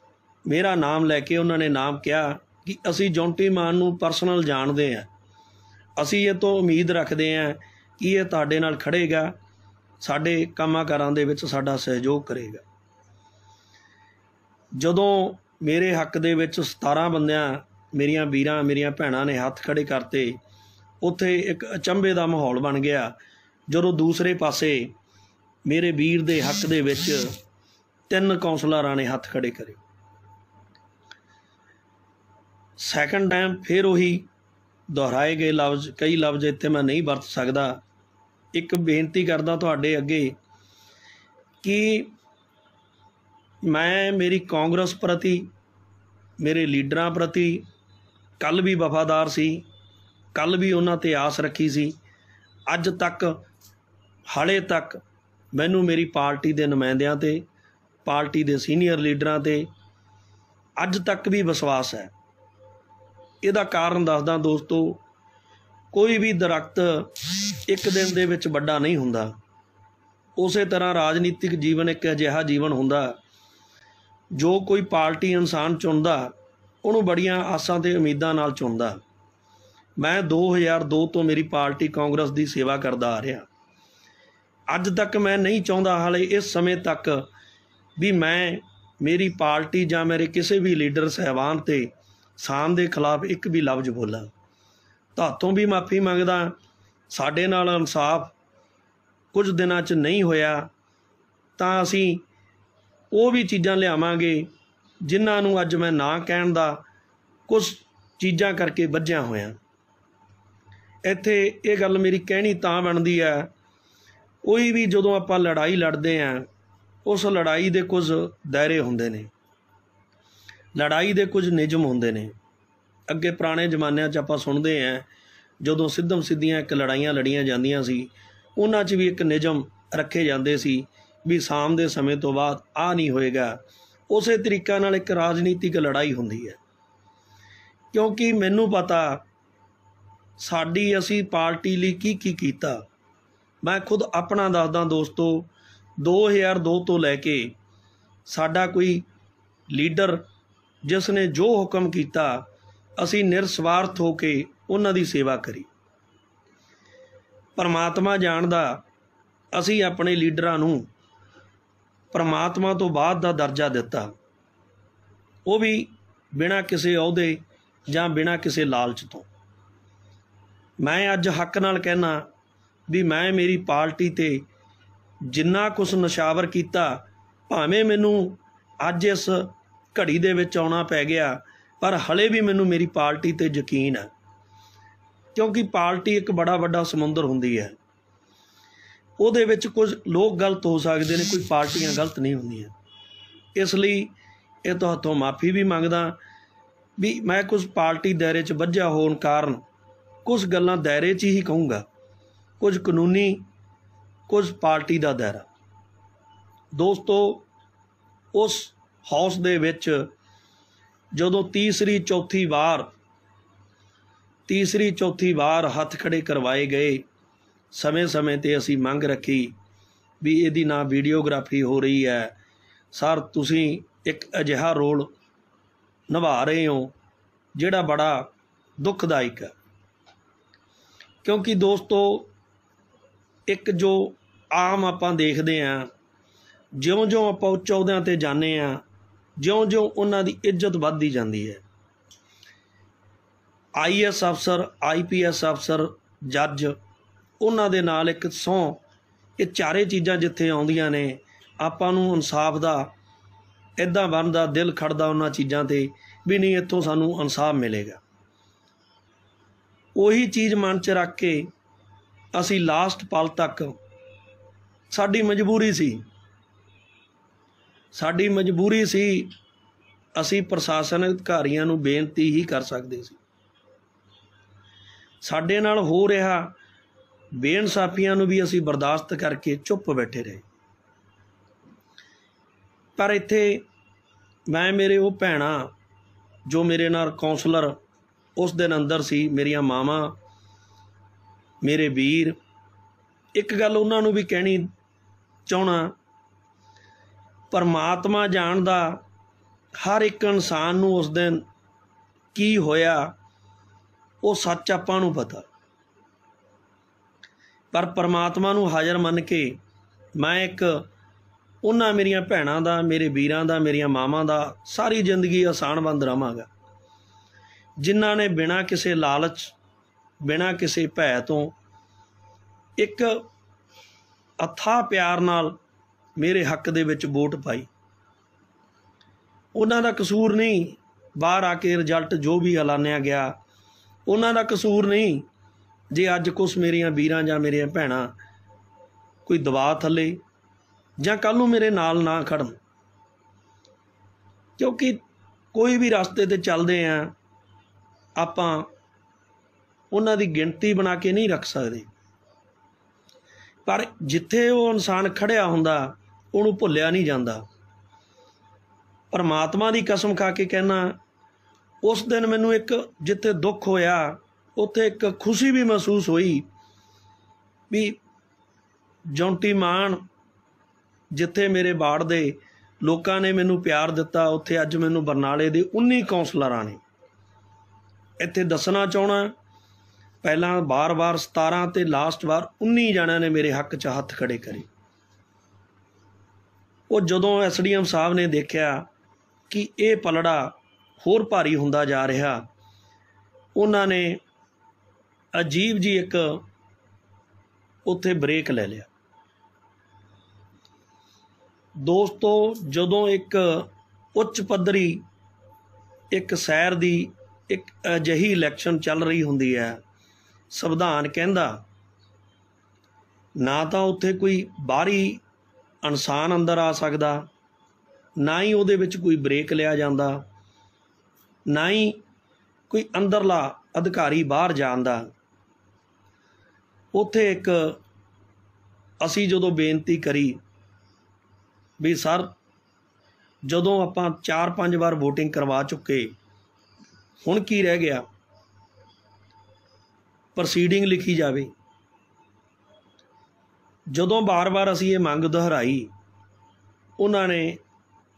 ਮੇਰਾ ਨਾਮ ਲੈ ਕੇ ਉਹਨਾਂ ਨੇ ਨਾਮ ਕਿਹਾ ਕਿ ਅਸੀਂ ਜੌਂਟੀ ਮਾਨ ਨੂੰ ਪਰਸਨਲ ਜਾਣਦੇ ਹਾਂ, ਅਸੀਂ ਇਹ ਤੋਂ ਉਮੀਦ ਰੱਖਦੇ ਹਾਂ ਕਿ ਇਹ ਤੁਹਾਡੇ ਨਾਲ ਖੜੇਗਾ, ਸਾਡੇ ਕੰਮਾਂ ਕਾਰਾਂ ਦੇ ਵਿੱਚ ਸਾਡਾ ਸਹਿਯੋਗ ਕਰੇਗਾ। ਜਦੋਂ ਮੇਰੇ ਹੱਕ ਦੇ ਵਿੱਚ 17 ਬੰਦਿਆਂ ਮੇਰੀਆਂ ਵੀਰਾਂ ਮੇਰੀਆਂ ਭੈਣਾਂ ਨੇ ਹੱਥ ਖੜੇ ਕਰਤੇ, ਉੱਥੇ ਇੱਕ ਅਚੰਭੇ ਦਾ ਮਾਹੌਲ ਬਣ ਗਿਆ। ਜਦੋਂ ਦੂਸਰੇ ਪਾਸੇ ਮੇਰੇ ਵੀਰ ਦੇ ਹੱਕ ਦੇ ਵਿੱਚ 3 ਕੌਂਸਲਰਾਂ ਨੇ ਹੱਥ ਖੜੇ ਕਰੇ। ਸੈਕੰਡ ਟਾਈਮ ਫਿਰ ਉਹੀ ਦੁਹਰਾਏ ਗਏ ਲਫ਼ਜ਼, ਕਈ ਲਫ਼ਜ਼ ਇੱਥੇ ਮੈਂ ਨਹੀਂ ਵਰਤ ਸਕਦਾ। ਇੱਕ ਬੇਨਤੀ ਕਰਦਾ ਤੁਹਾਡੇ ਅੱਗੇ ਕਿ ਮੈਂ ਮੇਰੀ ਕਾਂਗਰਸ ਪ੍ਰਤੀ ਮੇਰੇ ਲੀਡਰਾਂ ਪ੍ਰਤੀ ਕੱਲ੍ਹ ਵੀ ਵਫਾਦਾਰ ਸੀ, ਕੱਲ੍ਹ ਵੀ ਉਹਨਾਂ 'ਤੇ ਆਸ ਰੱਖੀ ਸੀ। ਅੱਜ ਤੱਕ ਹਾਲੇ ਤੱਕ ਮੈਨੂੰ ਮੇਰੀ ਪਾਰਟੀ ਦੇ ਨੁਮਾਇੰਦਿਆਂ 'ਤੇ, ਪਾਰਟੀ ਦੇ ਸੀਨੀਅਰ ਲੀਡਰਾਂ 'ਤੇ ਅੱਜ ਤੱਕ ਵੀ ਵਿਸ਼ਵਾਸ ਹੈ। ਇਹਦਾ ਕਾਰਨ ਦੱਸਦਾ ਦੋਸਤੋ, ਕੋਈ ਵੀ ਦਰਖਤ ਇੱਕ ਦਿਨ ਦੇ ਵਿੱਚ ਵੱਡਾ ਨਹੀਂ ਹੁੰਦਾ। ਉਸੇ ਤਰ੍ਹਾਂ ਰਾਜਨੀਤਿਕ ਜੀਵਨ ਇੱਕ ਅਜਿਹਾ ਜੀਵਨ ਹੁੰਦਾ ਜੋ ਕੋਈ ਪਾਰਟੀ ਇਨਸਾਨ ਚੁਣਦਾ ਉਹਨੂੰ ਬੜੀਆਂ ਆਸਾਂ ਤੇ ਉਮੀਦਾਂ ਨਾਲ ਚੁਣਦਾ। ਮੈਂ 2002 ਤੋਂ ਮੇਰੀ ਪਾਰਟੀ ਕਾਂਗਰਸ ਦੀ ਸੇਵਾ ਕਰਦਾ ਆ ਰਿਹਾ। ਅੱਜ ਤੱਕ ਮੈਂ ਨਹੀਂ ਚਾਹੁੰਦਾ ਹਾਲੇ ਇਸ ਸਮੇਂ ਤੱਕ ਵੀ ਮੈਂ ਮੇਰੀ ਪਾਰਟੀ ਜਾਂ ਮੇਰੇ ਕਿਸੇ ਵੀ ਲੀਡਰ ਸਾਹਿਬਾਨ 'ਤੇ ਸਾਨ ਦੇ ਖਿਲਾਫ ਇੱਕ ਵੀ ਲਫ਼ਜ਼ ਬੋਲਾਂ। ਤੁਹਾਤੋਂ ਵੀ ਮਾफ़ੀ ਮੰਗਦਾ, ਸਾਡੇ ਨਾਲ ਇਨਸਾਫ ਕੁਝ ਦਿਨਾਂ 'ਚ ਨਹੀਂ ਹੋਇਆ ਤਾਂ ਅਸੀਂ ਉਹ ਵੀ ਚੀਜ਼ਾਂ ਲਿਆਵਾਂਗੇ ਜਿਨ੍ਹਾਂ ਨੂੰ ਅੱਜ ਮੈਂ ਨਾ ਕਹਿਣ ਦਾ ਕੁਝ ਚੀਜ਼ਾਂ ਕਰਕੇ ਵੱਝਿਆ ਹੋਇਆ। ਇੱਥੇ ਇਹ ਗੱਲ ਮੇਰੀ ਕਹਿਣੀ ਤਾਂ ਬਣਦੀ ਹੈ, ਕੋਈ ਵੀ ਜਦੋਂ ਆਪਾਂ ਲੜਾਈ ਲੜਦੇ ਹਾਂ ਉਸ ਲੜਾਈ ਦੇ ਕੁਝ ਦਾਇਰੇ ਹੁੰਦੇ ਨੇ, ਲੜਾਈ ਦੇ ਕੁਝ ਨਿਯਮ ਹੁੰਦੇ ਨੇ। ਅੱਗੇ ਪੁਰਾਣੇ ਜ਼ਮਾਨਿਆਂ 'ਚ ਆਪਾਂ ਸੁਣਦੇ ਹਾਂ ਜਦੋਂ ਸਿੱਧਮ ਸਿੱਧੀਆਂ ਇੱਕ ਲੜਾਈਆਂ ਲੜੀਆਂ ਜਾਂਦੀਆਂ ਸੀ, ਉਹਨਾਂ 'ਚ ਵੀ ਇੱਕ ਨਿਯਮ ਰੱਖੇ ਜਾਂਦੇ ਸੀ ਵੀ ਸ਼ਾਮ ਦੇ ਸਮੇਂ ਤੋਂ ਬਾਅਦ ਆਹ ਨਹੀਂ ਹੋਏਗਾ। ਉਸੇ ਤਰੀਕੇ ਨਾਲ ਇੱਕ ਰਾਜਨੀਤਿਕ ਲੜਾਈ ਹੁੰਦੀ ਹੈ, ਕਿਉਂਕਿ ਮੈਨੂੰ ਪਤਾ ਸਾਡੀ ਅਸੀਂ ਪਾਰਟੀ ਲਈ ਕੀ ਕੀਤਾ। ਮੈਂ ਖੁਦ ਆਪਣਾ ਦੱਸਦਾ ਦੋਸਤੋ, 2002 ਤੋਂ ਲੈ ਕੇ ਸਾਡਾ ਕੋਈ ਲੀਡਰ ਜਿਸ ਨੇ ਜੋ ਹੁਕਮ ਕੀਤਾ ਅਸੀਂ ਨਿਰਸਵਾਰਥ ਹੋ ਕੇ ਉਹਨਾਂ ਦੀ ਸੇਵਾ ਕਰੀ। ਪਰਮਾਤਮਾ ਜਾਣਦਾ ਅਸੀਂ ਆਪਣੇ ਲੀਡਰਾਂ ਨੂੰ ਪਰਮਾਤਮਾ ਤੋਂ ਬਾਅਦ ਦਾ ਦਰਜਾ ਦਿੱਤਾ, ਉਹ ਵੀ ਬਿਨਾਂ ਕਿਸੇ ਅਹੁਦੇ ਜਾਂ ਬਿਨਾਂ ਕਿਸੇ ਲਾਲਚ ਤੋਂ। ਮੈਂ ਅੱਜ ਹੱਕ ਨਾਲ ਕਹਿਣਾ ਵੀ ਮੈਂ ਮੇਰੀ ਪਾਰਟੀ 'ਤੇ ਜਿੰਨਾ ਕੁਛ ਨਿਸ਼ਾਵਰ ਕੀਤਾ, ਭਾਵੇਂ ਮੈਨੂੰ ਅੱਜ ਇਸ ਘੜੀ ਦੇ ਵਿੱਚ ਆਉਣਾ ਪੈ ਗਿਆ, ਪਰ ਹਲੇ ਵੀ ਮੈਨੂੰ ਮੇਰੀ ਪਾਰਟੀ 'ਤੇ ਯਕੀਨ ਹੈ। ਕਿਉਂਕਿ ਪਾਰਟੀ ਇੱਕ ਬੜਾ ਵੱਡਾ ਸਮੁੰਦਰ ਹੁੰਦੀ ਹੈ, ਉਹਦੇ ਵਿੱਚ ਕੁਝ ਲੋਕ ਗਲਤ ਹੋ ਸਕਦੇ ਨੇ, ਕੋਈ ਪਾਰਟੀਆਂ ਗਲਤ ਨਹੀਂ ਹੁੰਦੀਆਂ। ਇਸ ਲਈ ਇਹ ਤੁਹਾਤੋਂ ਮਾफ़ੀ ਵੀ ਮੰਗਦਾ ਵੀ ਮੈਂ ਕੁਝ ਪਾਰਟੀ ਦਾਇਰੇ 'ਚ ਵੱਝਿਆ ਹੋਣ ਕਾਰਨ ਕੁਝ ਗੱਲਾਂ ਦਾਇਰੇ 'ਚ ਹੀ ਕਹੂੰਗਾ, ਕੁਝ ਕਾਨੂੰਨੀ, ਕੁਝ ਪਾਰਟੀ ਦਾ ਦਾਇਰਾ। ਦੋਸਤੋ, ਉਸ ਹਾਊਸ ਦੇ ਵਿੱਚ ਜਦੋਂ ਤੀਸਰੀ ਚੌਥੀ ਵਾਰ ਹੱਥ ਖੜੇ ਕਰਵਾਏ ਗਏ, ਸਮੇਂ-ਸਮੇਂ 'ਤੇ ਅਸੀਂ ਮੰਗ ਰੱਖੀ ਵੀ ਇਹਦੀ ਨਾ ਵੀਡੀਓਗ੍ਰਾਫੀ ਹੋ ਰਹੀ ਹੈ। ਸਰ, ਤੁਸੀਂ ਇੱਕ ਅਜਿਹਾ ਰੋਲ ਨਿਭਾ ਰਹੇ ਹੋ ਜਿਹੜਾ ਬੜਾ ਦੁਖਦਾਇਕ ਹੈ। ਕਿਉਂਕਿ ਦੋਸਤੋ, ਇੱਕ ਜੋ ਆਮ ਆਪਾਂ ਦੇਖਦੇ ਹਾਂ, ਜਿਉਂ-ਜਿਉਂ ਆਪਾਂ ਉੱਚ ਅਹੁਦਿਆਂ 'ਤੇ ਜਾਂਦੇ ਹਾਂ, ਜਿਉਂ-ਜਿਉਂ ਉਹਨਾਂ ਦੀ ਇੱਜ਼ਤ ਵੱਧਦੀ ਜਾਂਦੀ ਹੈ। IAS ਅਫਸਰ, IPS ਅਫਸਰ, ਜੱਜ, ਉਹਨਾਂ ਦੇ ਨਾਲ ਇੱਕ ਸਹੁੰ, ਇਹ ਚਾਰੇ ਚੀਜ਼ਾਂ ਜਿੱਥੇ ਆਉਂਦੀਆਂ ਨੇ, ਆਪਾਂ ਨੂੰ ਇਨਸਾਫ ਦਾ ਇੱਦਾਂ ਬਣਦਾ, ਦਿਲ ਖੜਦਾ ਉਹਨਾਂ ਚੀਜ਼ਾਂ 'ਤੇ ਵੀ ਨਹੀਂ, ਇੱਥੋਂ ਸਾਨੂੰ ਇਨਸਾਫ ਮਿਲੇਗਾ। ਉਹੀ ਚੀਜ਼ ਮਨ 'ਚ ਰੱਖ ਕੇ ਅਸੀਂ ਲਾਸਟ ਪਲ ਤੱਕ, ਸਾਡੀ ਮਜਬੂਰੀ ਸੀ ਅਸੀਂ ਪ੍ਰਸ਼ਾਸਨ ਅਧਿਕਾਰੀਆਂ ਨੂੰ ਬੇਨਤੀ ਹੀ ਕਰ ਸਕਦੇ ਸੀ। ਸਾਡੇ ਨਾਲ ਹੋ ਰਿਹਾ ਬੇਇਨਸਾਫੀਆਂ ਨੂੰ ਵੀ ਅਸੀਂ ਬਰਦਾਸ਼ਤ ਕਰਕੇ ਚੁੱਪ ਬੈਠੇ ਰਹੇ। ਪਰ ਇੱਥੇ ਮੈਂ ਮੇਰੇ ਉਹ ਭੈਣਾਂ ਜੋ ਮੇਰੇ ਨਾਲ ਕੌਂਸਲਰ ਉਸ ਦਿਨ ਅੰਦਰ ਸੀ, ਮੇਰੀਆਂ ਮਾਵਾਂ, ਮੇਰੇ ਵੀਰ, ਇੱਕ ਗੱਲ ਉਹਨਾਂ ਨੂੰ ਵੀ ਕਹਿਣੀ ਚਾਹੁੰਦਾ, ਪਰਮਾਤਮਾ ਜਾਣਦਾ ਹਰ ਇੱਕ ਇਨਸਾਨ ਨੂੰ ਉਸ ਦਿਨ ਕੀ ਹੋਇਆ ਉਹ ਸੱਚ ਆਪਾਂ ਨੂੰ ਪਤਾ, ਪਰ ਪਰਮਾਤਮਾ ਨੂੰ ਹਾਜ਼ਰ ਮੰਨ ਕੇ ਮੈਂ ਇੱਕ ਉਹਨਾਂ ਮੇਰੀਆਂ ਭੈਣਾਂ ਦਾ, ਮੇਰੇ ਵੀਰਾਂ ਦਾ, ਮੇਰੀਆਂ ਮਾਵਾਂ ਦਾ ਸਾਰੀ ਜ਼ਿੰਦਗੀ ਆਸਾਨਬੰਦ ਰਹਾਂਗਾ, ਜਿਨ੍ਹਾਂ ਨੇ ਬਿਨਾਂ ਕਿਸੇ ਲਾਲਚ, ਬਿਨਾਂ ਕਿਸੇ ਭੈ ਤੋਂ ਇੱਕ ਅਥਾਹ ਪਿਆਰ ਨਾਲ ਮੇਰੇ ਹੱਕ ਦੇ ਵਿੱਚ ਵੋਟ ਪਾਈ। ਉਹਨਾਂ ਦਾ ਕਸੂਰ ਨਹੀਂ, ਬਾਹਰ ਆ ਕੇ ਰਿਜ਼ਲਟ ਜੋ ਵੀ ਐਲਾਨਿਆ ਗਿਆ ਉਹਨਾਂ ਦਾ ਕਸੂਰ ਨਹੀਂ ਜੇ ਅੱਜ ਕੁਛ ਮੇਰੀਆਂ ਵੀਰਾਂ ਜਾਂ ਮੇਰੀਆਂ ਭੈਣਾਂ ਕੋਈ ਦਬਾਅ ਥੱਲੇ ਜਾਂ ਕੱਲ੍ਹ ਨੂੰ ਮੇਰੇ ਨਾਲ ਨਾ ਖੜਨ, ਕਿਉਂਕਿ ਕੋਈ ਵੀ ਰਸਤੇ 'ਤੇ ਚੱਲਦੇ ਹਾਂ ਆਪਾਂ ਉਹਨਾਂ ਦੀ ਗਿਣਤੀ ਬਣਾ ਕੇ ਨਹੀਂ ਰੱਖ ਸਕਦੇ, ਪਰ ਜਿੱਥੇ ਉਹ ਇਨਸਾਨ ਖੜਿਆ ਹੁੰਦਾ ਉਹਨੂੰ ਭੁੱਲਿਆ ਨਹੀਂ ਜਾਂਦਾ। ਪਰਮਾਤਮਾ ਦੀ ਕਸਮ ਖਾ ਕੇ ਕਹਿਣਾ, ਉਸ ਦਿਨ ਮੈਨੂੰ ਇੱਕ ਜਿੱਥੇ ਦੁੱਖ ਹੋਇਆ ਉੱਥੇ ਇੱਕ ਖੁਸ਼ੀ ਵੀ ਮਹਿਸੂਸ ਹੋਈ ਵੀ ਜੌਂਟੀ ਮਾਨ ਜਿੱਥੇ ਮੇਰੇ ਵਾਰਡ ਦੇ ਲੋਕਾਂ ਨੇ ਮੈਨੂੰ ਪਿਆਰ ਦਿੱਤਾ, ਉੱਥੇ ਅੱਜ ਮੈਨੂੰ ਬਰਨਾਲੇ ਦੇ 19 ਕੌਂਸਲਰਾਂ ਨੇ, ਇੱਥੇ ਦੱਸਣਾ ਚਾਹੁੰਦਾ, ਪਹਿਲਾਂ ਵਾਰ-ਵਾਰ 17 ਤੇ ਲਾਸਟ ਵਾਰ 19 ਜਣਿਆਂ ਨੇ ਮੇਰੇ ਹੱਕ 'ਚ ਹੱਥ ਖੜੇ ਕਰੇ। ਉਹ ਜਦੋਂ SDM ਸਾਹਿਬ ਨੇ ਦੇਖਿਆ ਕਿ ਇਹ ਪਲੜਾ ਹੋਰ ਭਾਰੀ ਹੁੰਦਾ ਜਾ ਰਿਹਾ, ਉਹਨਾਂ ਨੇ ਅਜੀਬ ਜੀ ਇੱਕ ਉੱਥੇ ਬ੍ਰੇਕ ਲੈ ਲਿਆ। ਦੋਸਤੋ, ਜਦੋਂ ਇੱਕ ਉੱਚ ਪੱਧਰੀ ਇੱਕ ਸ਼ਹਿਰ ਦੀ ਇੱਕ ਅਜਿਹੀ ਇਲੈਕਸ਼ਨ ਚੱਲ ਰਹੀ ਹੁੰਦੀ ਹੈ, ਸੰਵਿਧਾਨ ਕਹਿੰਦਾ ਨਾ ਤਾਂ ਉੱਥੇ ਕੋਈ ਬਾਹਰੀ ਇਨਸਾਨ ਅੰਦਰ ਆ ਸਕਦਾ, ਨਾ ਹੀ ਉਹਦੇ ਵਿੱਚ ਕੋਈ ਬ੍ਰੇਕ ਲਿਆ ਜਾਂਦਾ, ਨਾ ਹੀ ਕੋਈ ਅੰਦਰਲਾ ਅਧਿਕਾਰੀ ਬਾਹਰ ਜਾਣ ਦਾ। ਉੱਥੇ ਇੱਕ ਅਸੀਂ ਜਦੋਂ ਬੇਨਤੀ ਕਰੀ ਵੀ ਸਰ, ਜਦੋਂ ਆਪਾਂ 4-5 ਵਾਰ ਵੋਟਿੰਗ ਕਰਵਾ ਚੁੱਕੇ, ਹੁਣ ਕੀ ਰਹਿ ਗਿਆ, ਪ੍ਰੋਸੀਡਿੰਗ ਲਿਖੀ ਜਾਵੇ। ਜਦੋਂ ਬਾਰ-ਬਾਰ ਅਸੀਂ ਇਹ ਮੰਗ ਦੁਹਰਾਈ, ਉਹਨਾਂ ਨੇ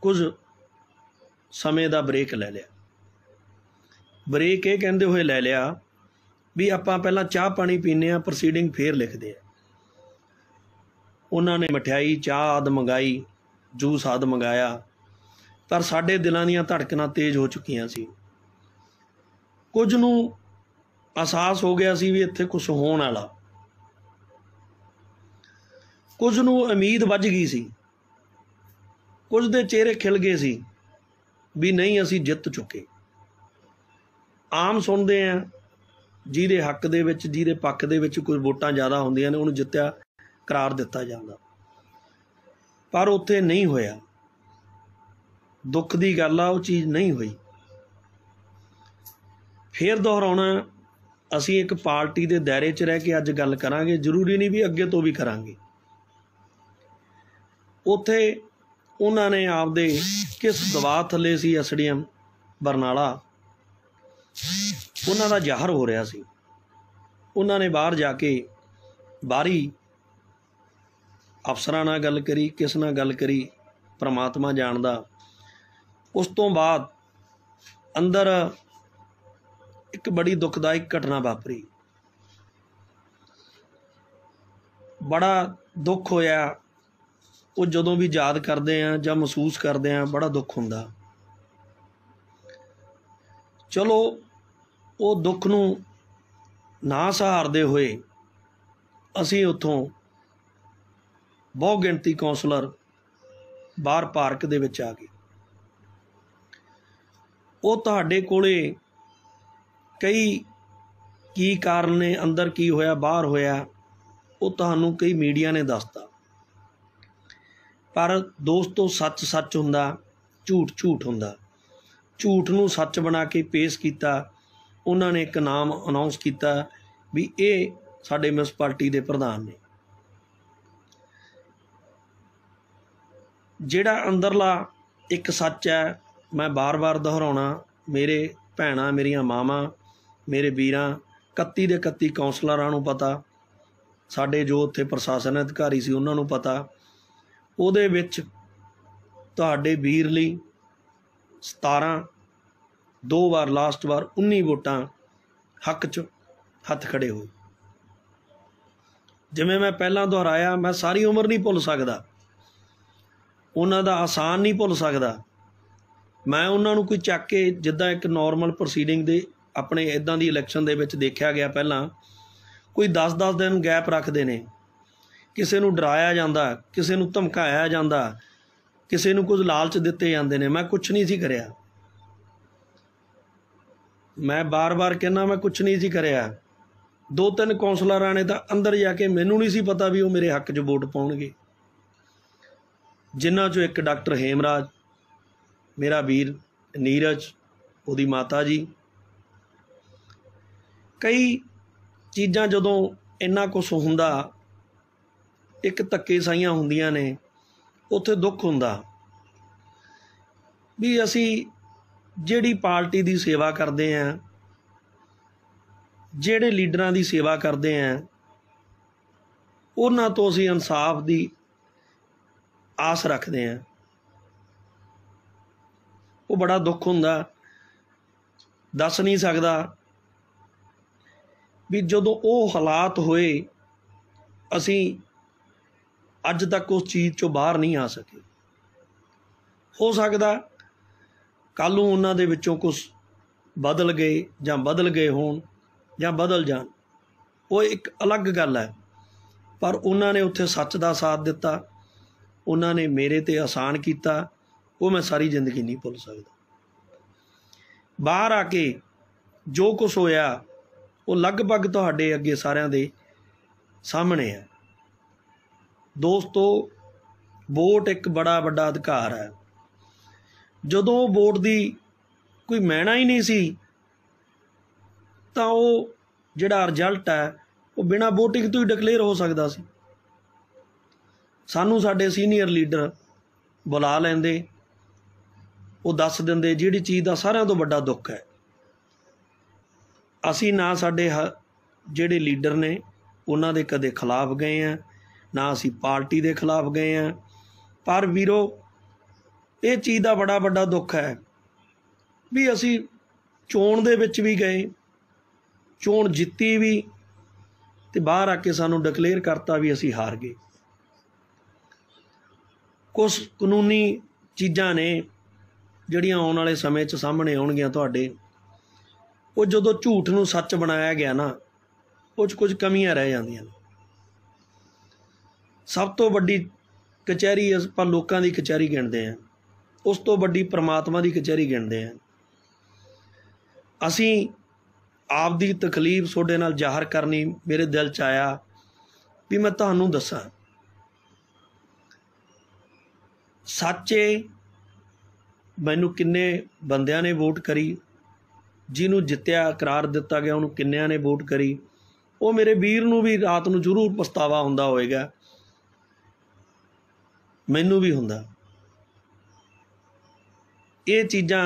ਕੁਝ ਸਮੇਂ ਦਾ ਬ੍ਰੇਕ ਲੈ ਲਿਆ। ਬ੍ਰੇਕ ਇਹ ਕਹਿੰਦੇ ਹੋਏ ਲੈ ਲਿਆ ਵੀ ਆਪਾਂ ਪਹਿਲਾਂ ਚਾਹ ਪਾਣੀ ਪੀਂਦੇ ਹਾਂ, ਪ੍ਰੋਸੀਡਿੰਗ ਫੇਰ ਲਿਖਦੇ ਆ। ਉਹਨਾਂ ਨੇ ਮਠਿਆਈ, ਚਾਹ ਆਦਿ ਮੰਗਾਈ, ਜੂਸ ਆਦਿ ਮੰਗਾਇਆ, ਪਰ ਸਾਡੇ ਦਿਲਾਂ ਦੀਆਂ ਧੜਕਣਾਂ ਤੇਜ਼ ਹੋ ਚੁੱਕੀਆਂ ਸੀ। ਕੁਝ ਨੂੰ ਅਹਿਸਾਸ ਹੋ ਗਿਆ ਸੀ ਵੀ ਇੱਥੇ ਕੁਛ ਹੋਣ ਵਾਲਾ, ਕੁਝ ਨੂੰ ਉਮੀਦ ਵੱਜ ਗਈ ਸੀ, ਕੁਝ ਦੇ ਚਿਹਰੇ ਖਿਲ ਗਏ ਸੀ ਵੀ ਨਹੀਂ, ਅਸੀਂ ਜਿੱਤ ਚੁੱਕੇ। ਆਮ ਸੁਣਦੇ ਹਾਂ ਜਿਹਦੇ ਹੱਕ ਦੇ ਵਿੱਚ, ਜਿਹਦੇ ਪੱਖ ਦੇ ਵਿੱਚ ਕੋਈ ਵੋਟਾਂ ਜ਼ਿਆਦਾ ਹੁੰਦੀਆਂ ਨੇ ਉਹਨੂੰ ਜਿੱਤਿਆ ਕਰਾਰ ਦਿੱਤਾ ਜਾਂਦਾ, ਪਰ ਉੱਥੇ ਨਹੀਂ ਹੋਇਆ। ਦੁੱਖ ਦੀ ਗੱਲ ਆ, ਉਹ ਚੀਜ਼ ਨਹੀਂ ਹੋਈ। ਫੇਰ ਦੁਹਰਾਉਣਾ, ਅਸੀਂ ਇੱਕ ਪਾਰਟੀ ਦੇ ਦਾਇਰੇ 'ਚ ਰਹਿ ਕੇ ਅੱਜ ਗੱਲ ਕਰਾਂਗੇ, ਜ਼ਰੂਰੀ ਨਹੀਂ ਵੀ ਅੱਗੇ ਤੋਂ ਵੀ ਕਰਾਂਗੇ। ਉੱਥੇ ਉਹਨਾਂ ਨੇ ਆਪਦੇ ਕਿਸ ਦਬਾਅ ਥੱਲੇ ਸੀ, SDM ਬਰਨਾਲਾ, ਉਹਨਾਂ ਦਾ ਜ਼ਾਹਰ ਹੋ ਰਿਹਾ ਸੀ। ਉਹਨਾਂ ਨੇ ਬਾਹਰ ਜਾ ਕੇ ਬਾਹਰੀ ਅਫਸਰਾਂ ਨਾਲ ਗੱਲ ਕਰੀ, ਕਿਸ ਨਾਲ ਗੱਲ ਕਰੀ ਪਰਮਾਤਮਾ ਜਾਣਦਾ। ਉਸ ਤੋਂ ਬਾਅਦ ਅੰਦਰ ਇੱਕ ਬੜੀ ਦੁਖਦਾਇਕ ਘਟਨਾ ਵਾਪਰੀ, ਬੜਾ ਦੁੱਖ ਹੋਇਆ। ਉਹ ਜਦੋਂ ਵੀ ਯਾਦ ਕਰਦੇ ਹਾਂ ਜਾਂ ਮਹਿਸੂਸ ਕਰਦੇ ਹਾਂ ਬੜਾ ਦੁੱਖ ਹੁੰਦਾ। ਚਲੋ, ਉਹ ਦੁੱਖ ਨੂੰ ਨਾ ਸਹਾਰਦੇ ਹੋਏ ਅਸੀਂ ਉੱਥੋਂ ਬਹੁ ਗਿਣਤੀ ਕੌਂਸਲਰ ਬਾਹਰ ਪਾਰਕ ਦੇ ਵਿੱਚ ਆ ਗਏ। ਉਹ ਤੁਹਾਡੇ ਕੋਲੇ ਕਈ ਕੀ ਕਾਰਨ ਨੇ, ਅੰਦਰ ਕੀ ਹੋਇਆ, ਬਾਹਰ ਹੋਇਆ, ਉਹ ਤੁਹਾਨੂੰ ਕਈ ਮੀਡੀਆ ਨੇ ਦੱਸਤਾ, ਪਰ ਦੋਸਤੋ, ਸੱਚ ਸੱਚ ਹੁੰਦਾ, ਝੂਠ ਝੂਠ ਹੁੰਦਾ। झूठ नूं सच बना के पेश किया। उन्होंने एक नाम अनाउंस किया भी ये साडे म्यूनसिपैलिटी के प्रधान ने। जिहड़ा अंदरला एक सच है, मैं बार बार दोहराउणा, मेरे भैणां, मेरियां मावां, मेरे वीरां, 31 ਦੇ 31 कौंसलरां नूं पता, साडे जो उत्थे प्रशासन अधिकारी सी उन्हां नूं पता। ਉਹਦੇ ਵਿੱਚ ਤੁਹਾਡੇ ਵੀਰ ਲਈ 17, 2 ਵਾਰ लास्ट वार 19 वोटां हक च हथ खड़े होए। जिवें मैं पहलां दोहराया, मैं सारी उम्र नहीं भुल सकदा, उन्हां दा आसान नहीं भुल सकदा। मैं उन्हां नूं कोई चक के जिद्दां एक नॉर्मल प्रोसीडिंग दे अपने इदां दी इलैक्शन दे विच देखिया गया, पहलां कोई 10-10 दिन गैप रखते हैं, किसी नूं डराया जाता, किसी नूं धमकाया जाता, किसी नूं कुछ लालच दिते जाते हैं। मैं कुछ नहीं सी करिया, मैं बार बार कहना मैं कुछ नहीं सी करिया। 2-3 कौंसलरां ने तो अंदर जाके मैनूं नहीं सी पता भी वो मेरे हक च वोट पाउणगे, जिन्हां चों एक डॉक्टर हेमराज, मेरा वीर नीरज, उहदी माता जी। कई चीज़ां जदों इन्ना कुछ हुंदा, एक धक्केशाहियां हुंदियां ने, उत्थे दुख हुंदा भी असी जिहड़ी पार्टी की सेवा करते हैं, जिहड़े लीडरां की सेवा करते हैं, उन्हां तो असी इंसाफ की आस रखते हैं। वो बड़ा दुख हुंदा, दस नहीं सकदा भी जदों वो हालात होए असी अज तक उस चीज़ चों बाहर नहीं आ सके। हो सकदा कल नूं उन्हां दे विचों कुछ बदल गए जां बदल गए होण जां बदल जाण, वो एक अलग गल है, पर उन्होंने उत्थे सच का साथ दिता, उन्होंने मेरे ते आसान किया, वो मैं सारी जिंदगी नहीं भुल सकदा। बाहर आके जो कुछ होया वो लगभग तुहाडे अगे सारिਆਂ दे सामने है। दोस्तों, वोट एक बड़ा वड्डा अधिकार है। जदों वोट की कोई मैना ही नहीं सी, तो वो जिहड़ा रिजल्ट है वो बिना वोटिंग तो ही डिकलेयर हो सकता सी। सानू साडे सीनियर लीडर बुला लेंदे, वो दस दिंदे जिहड़ी चीज़ का सारिਆਂ तो वड्डा दुख है। असी ना साडे जिहड़े लीडर ने उन्हां दे कदे खिलाफ गए हैं, ना असी पार्टी के खिलाफ गए हैं, पर वीरो ये चीज़ का बड़ा वड्डा दुख है भी असी चोण दे विच भी गए, चोण जित्ती भी, ते बाहर आके सानू डिकलेयर करता भी असी हार गए। कुछ कानूनी चीज़ां ने जिहड़ियां आउण वाले समय च सामने आउणगीਆਂ तुहाडे, वो जदों झूठ नूं सच बनाया गया ना, कुछ कुछ कमियां रह जांदियां ने। सब तो वड्डी कचहरी आपां लोकां दी कचहरी गिणदे हैं, उस तो वड्डी परमात्मा की कचहरी गिणदे हैं। असी आप दी तकलीफ तुहाडे नाल जाहिर करनी मेरे दिल च आया भी मैं तुहानूं दसां। सच्चे मैनूं किन्ने बंदियां ने वोट करी, जिन्हों जित्तिया करार दिता गया उन्होंने किन्नियां ने वोट करी, वो मेरे वीर नूं भी रात नूं जरूर पछतावा हुंदा होएगा, मैनूं भी हुंदा। ये चीज़ां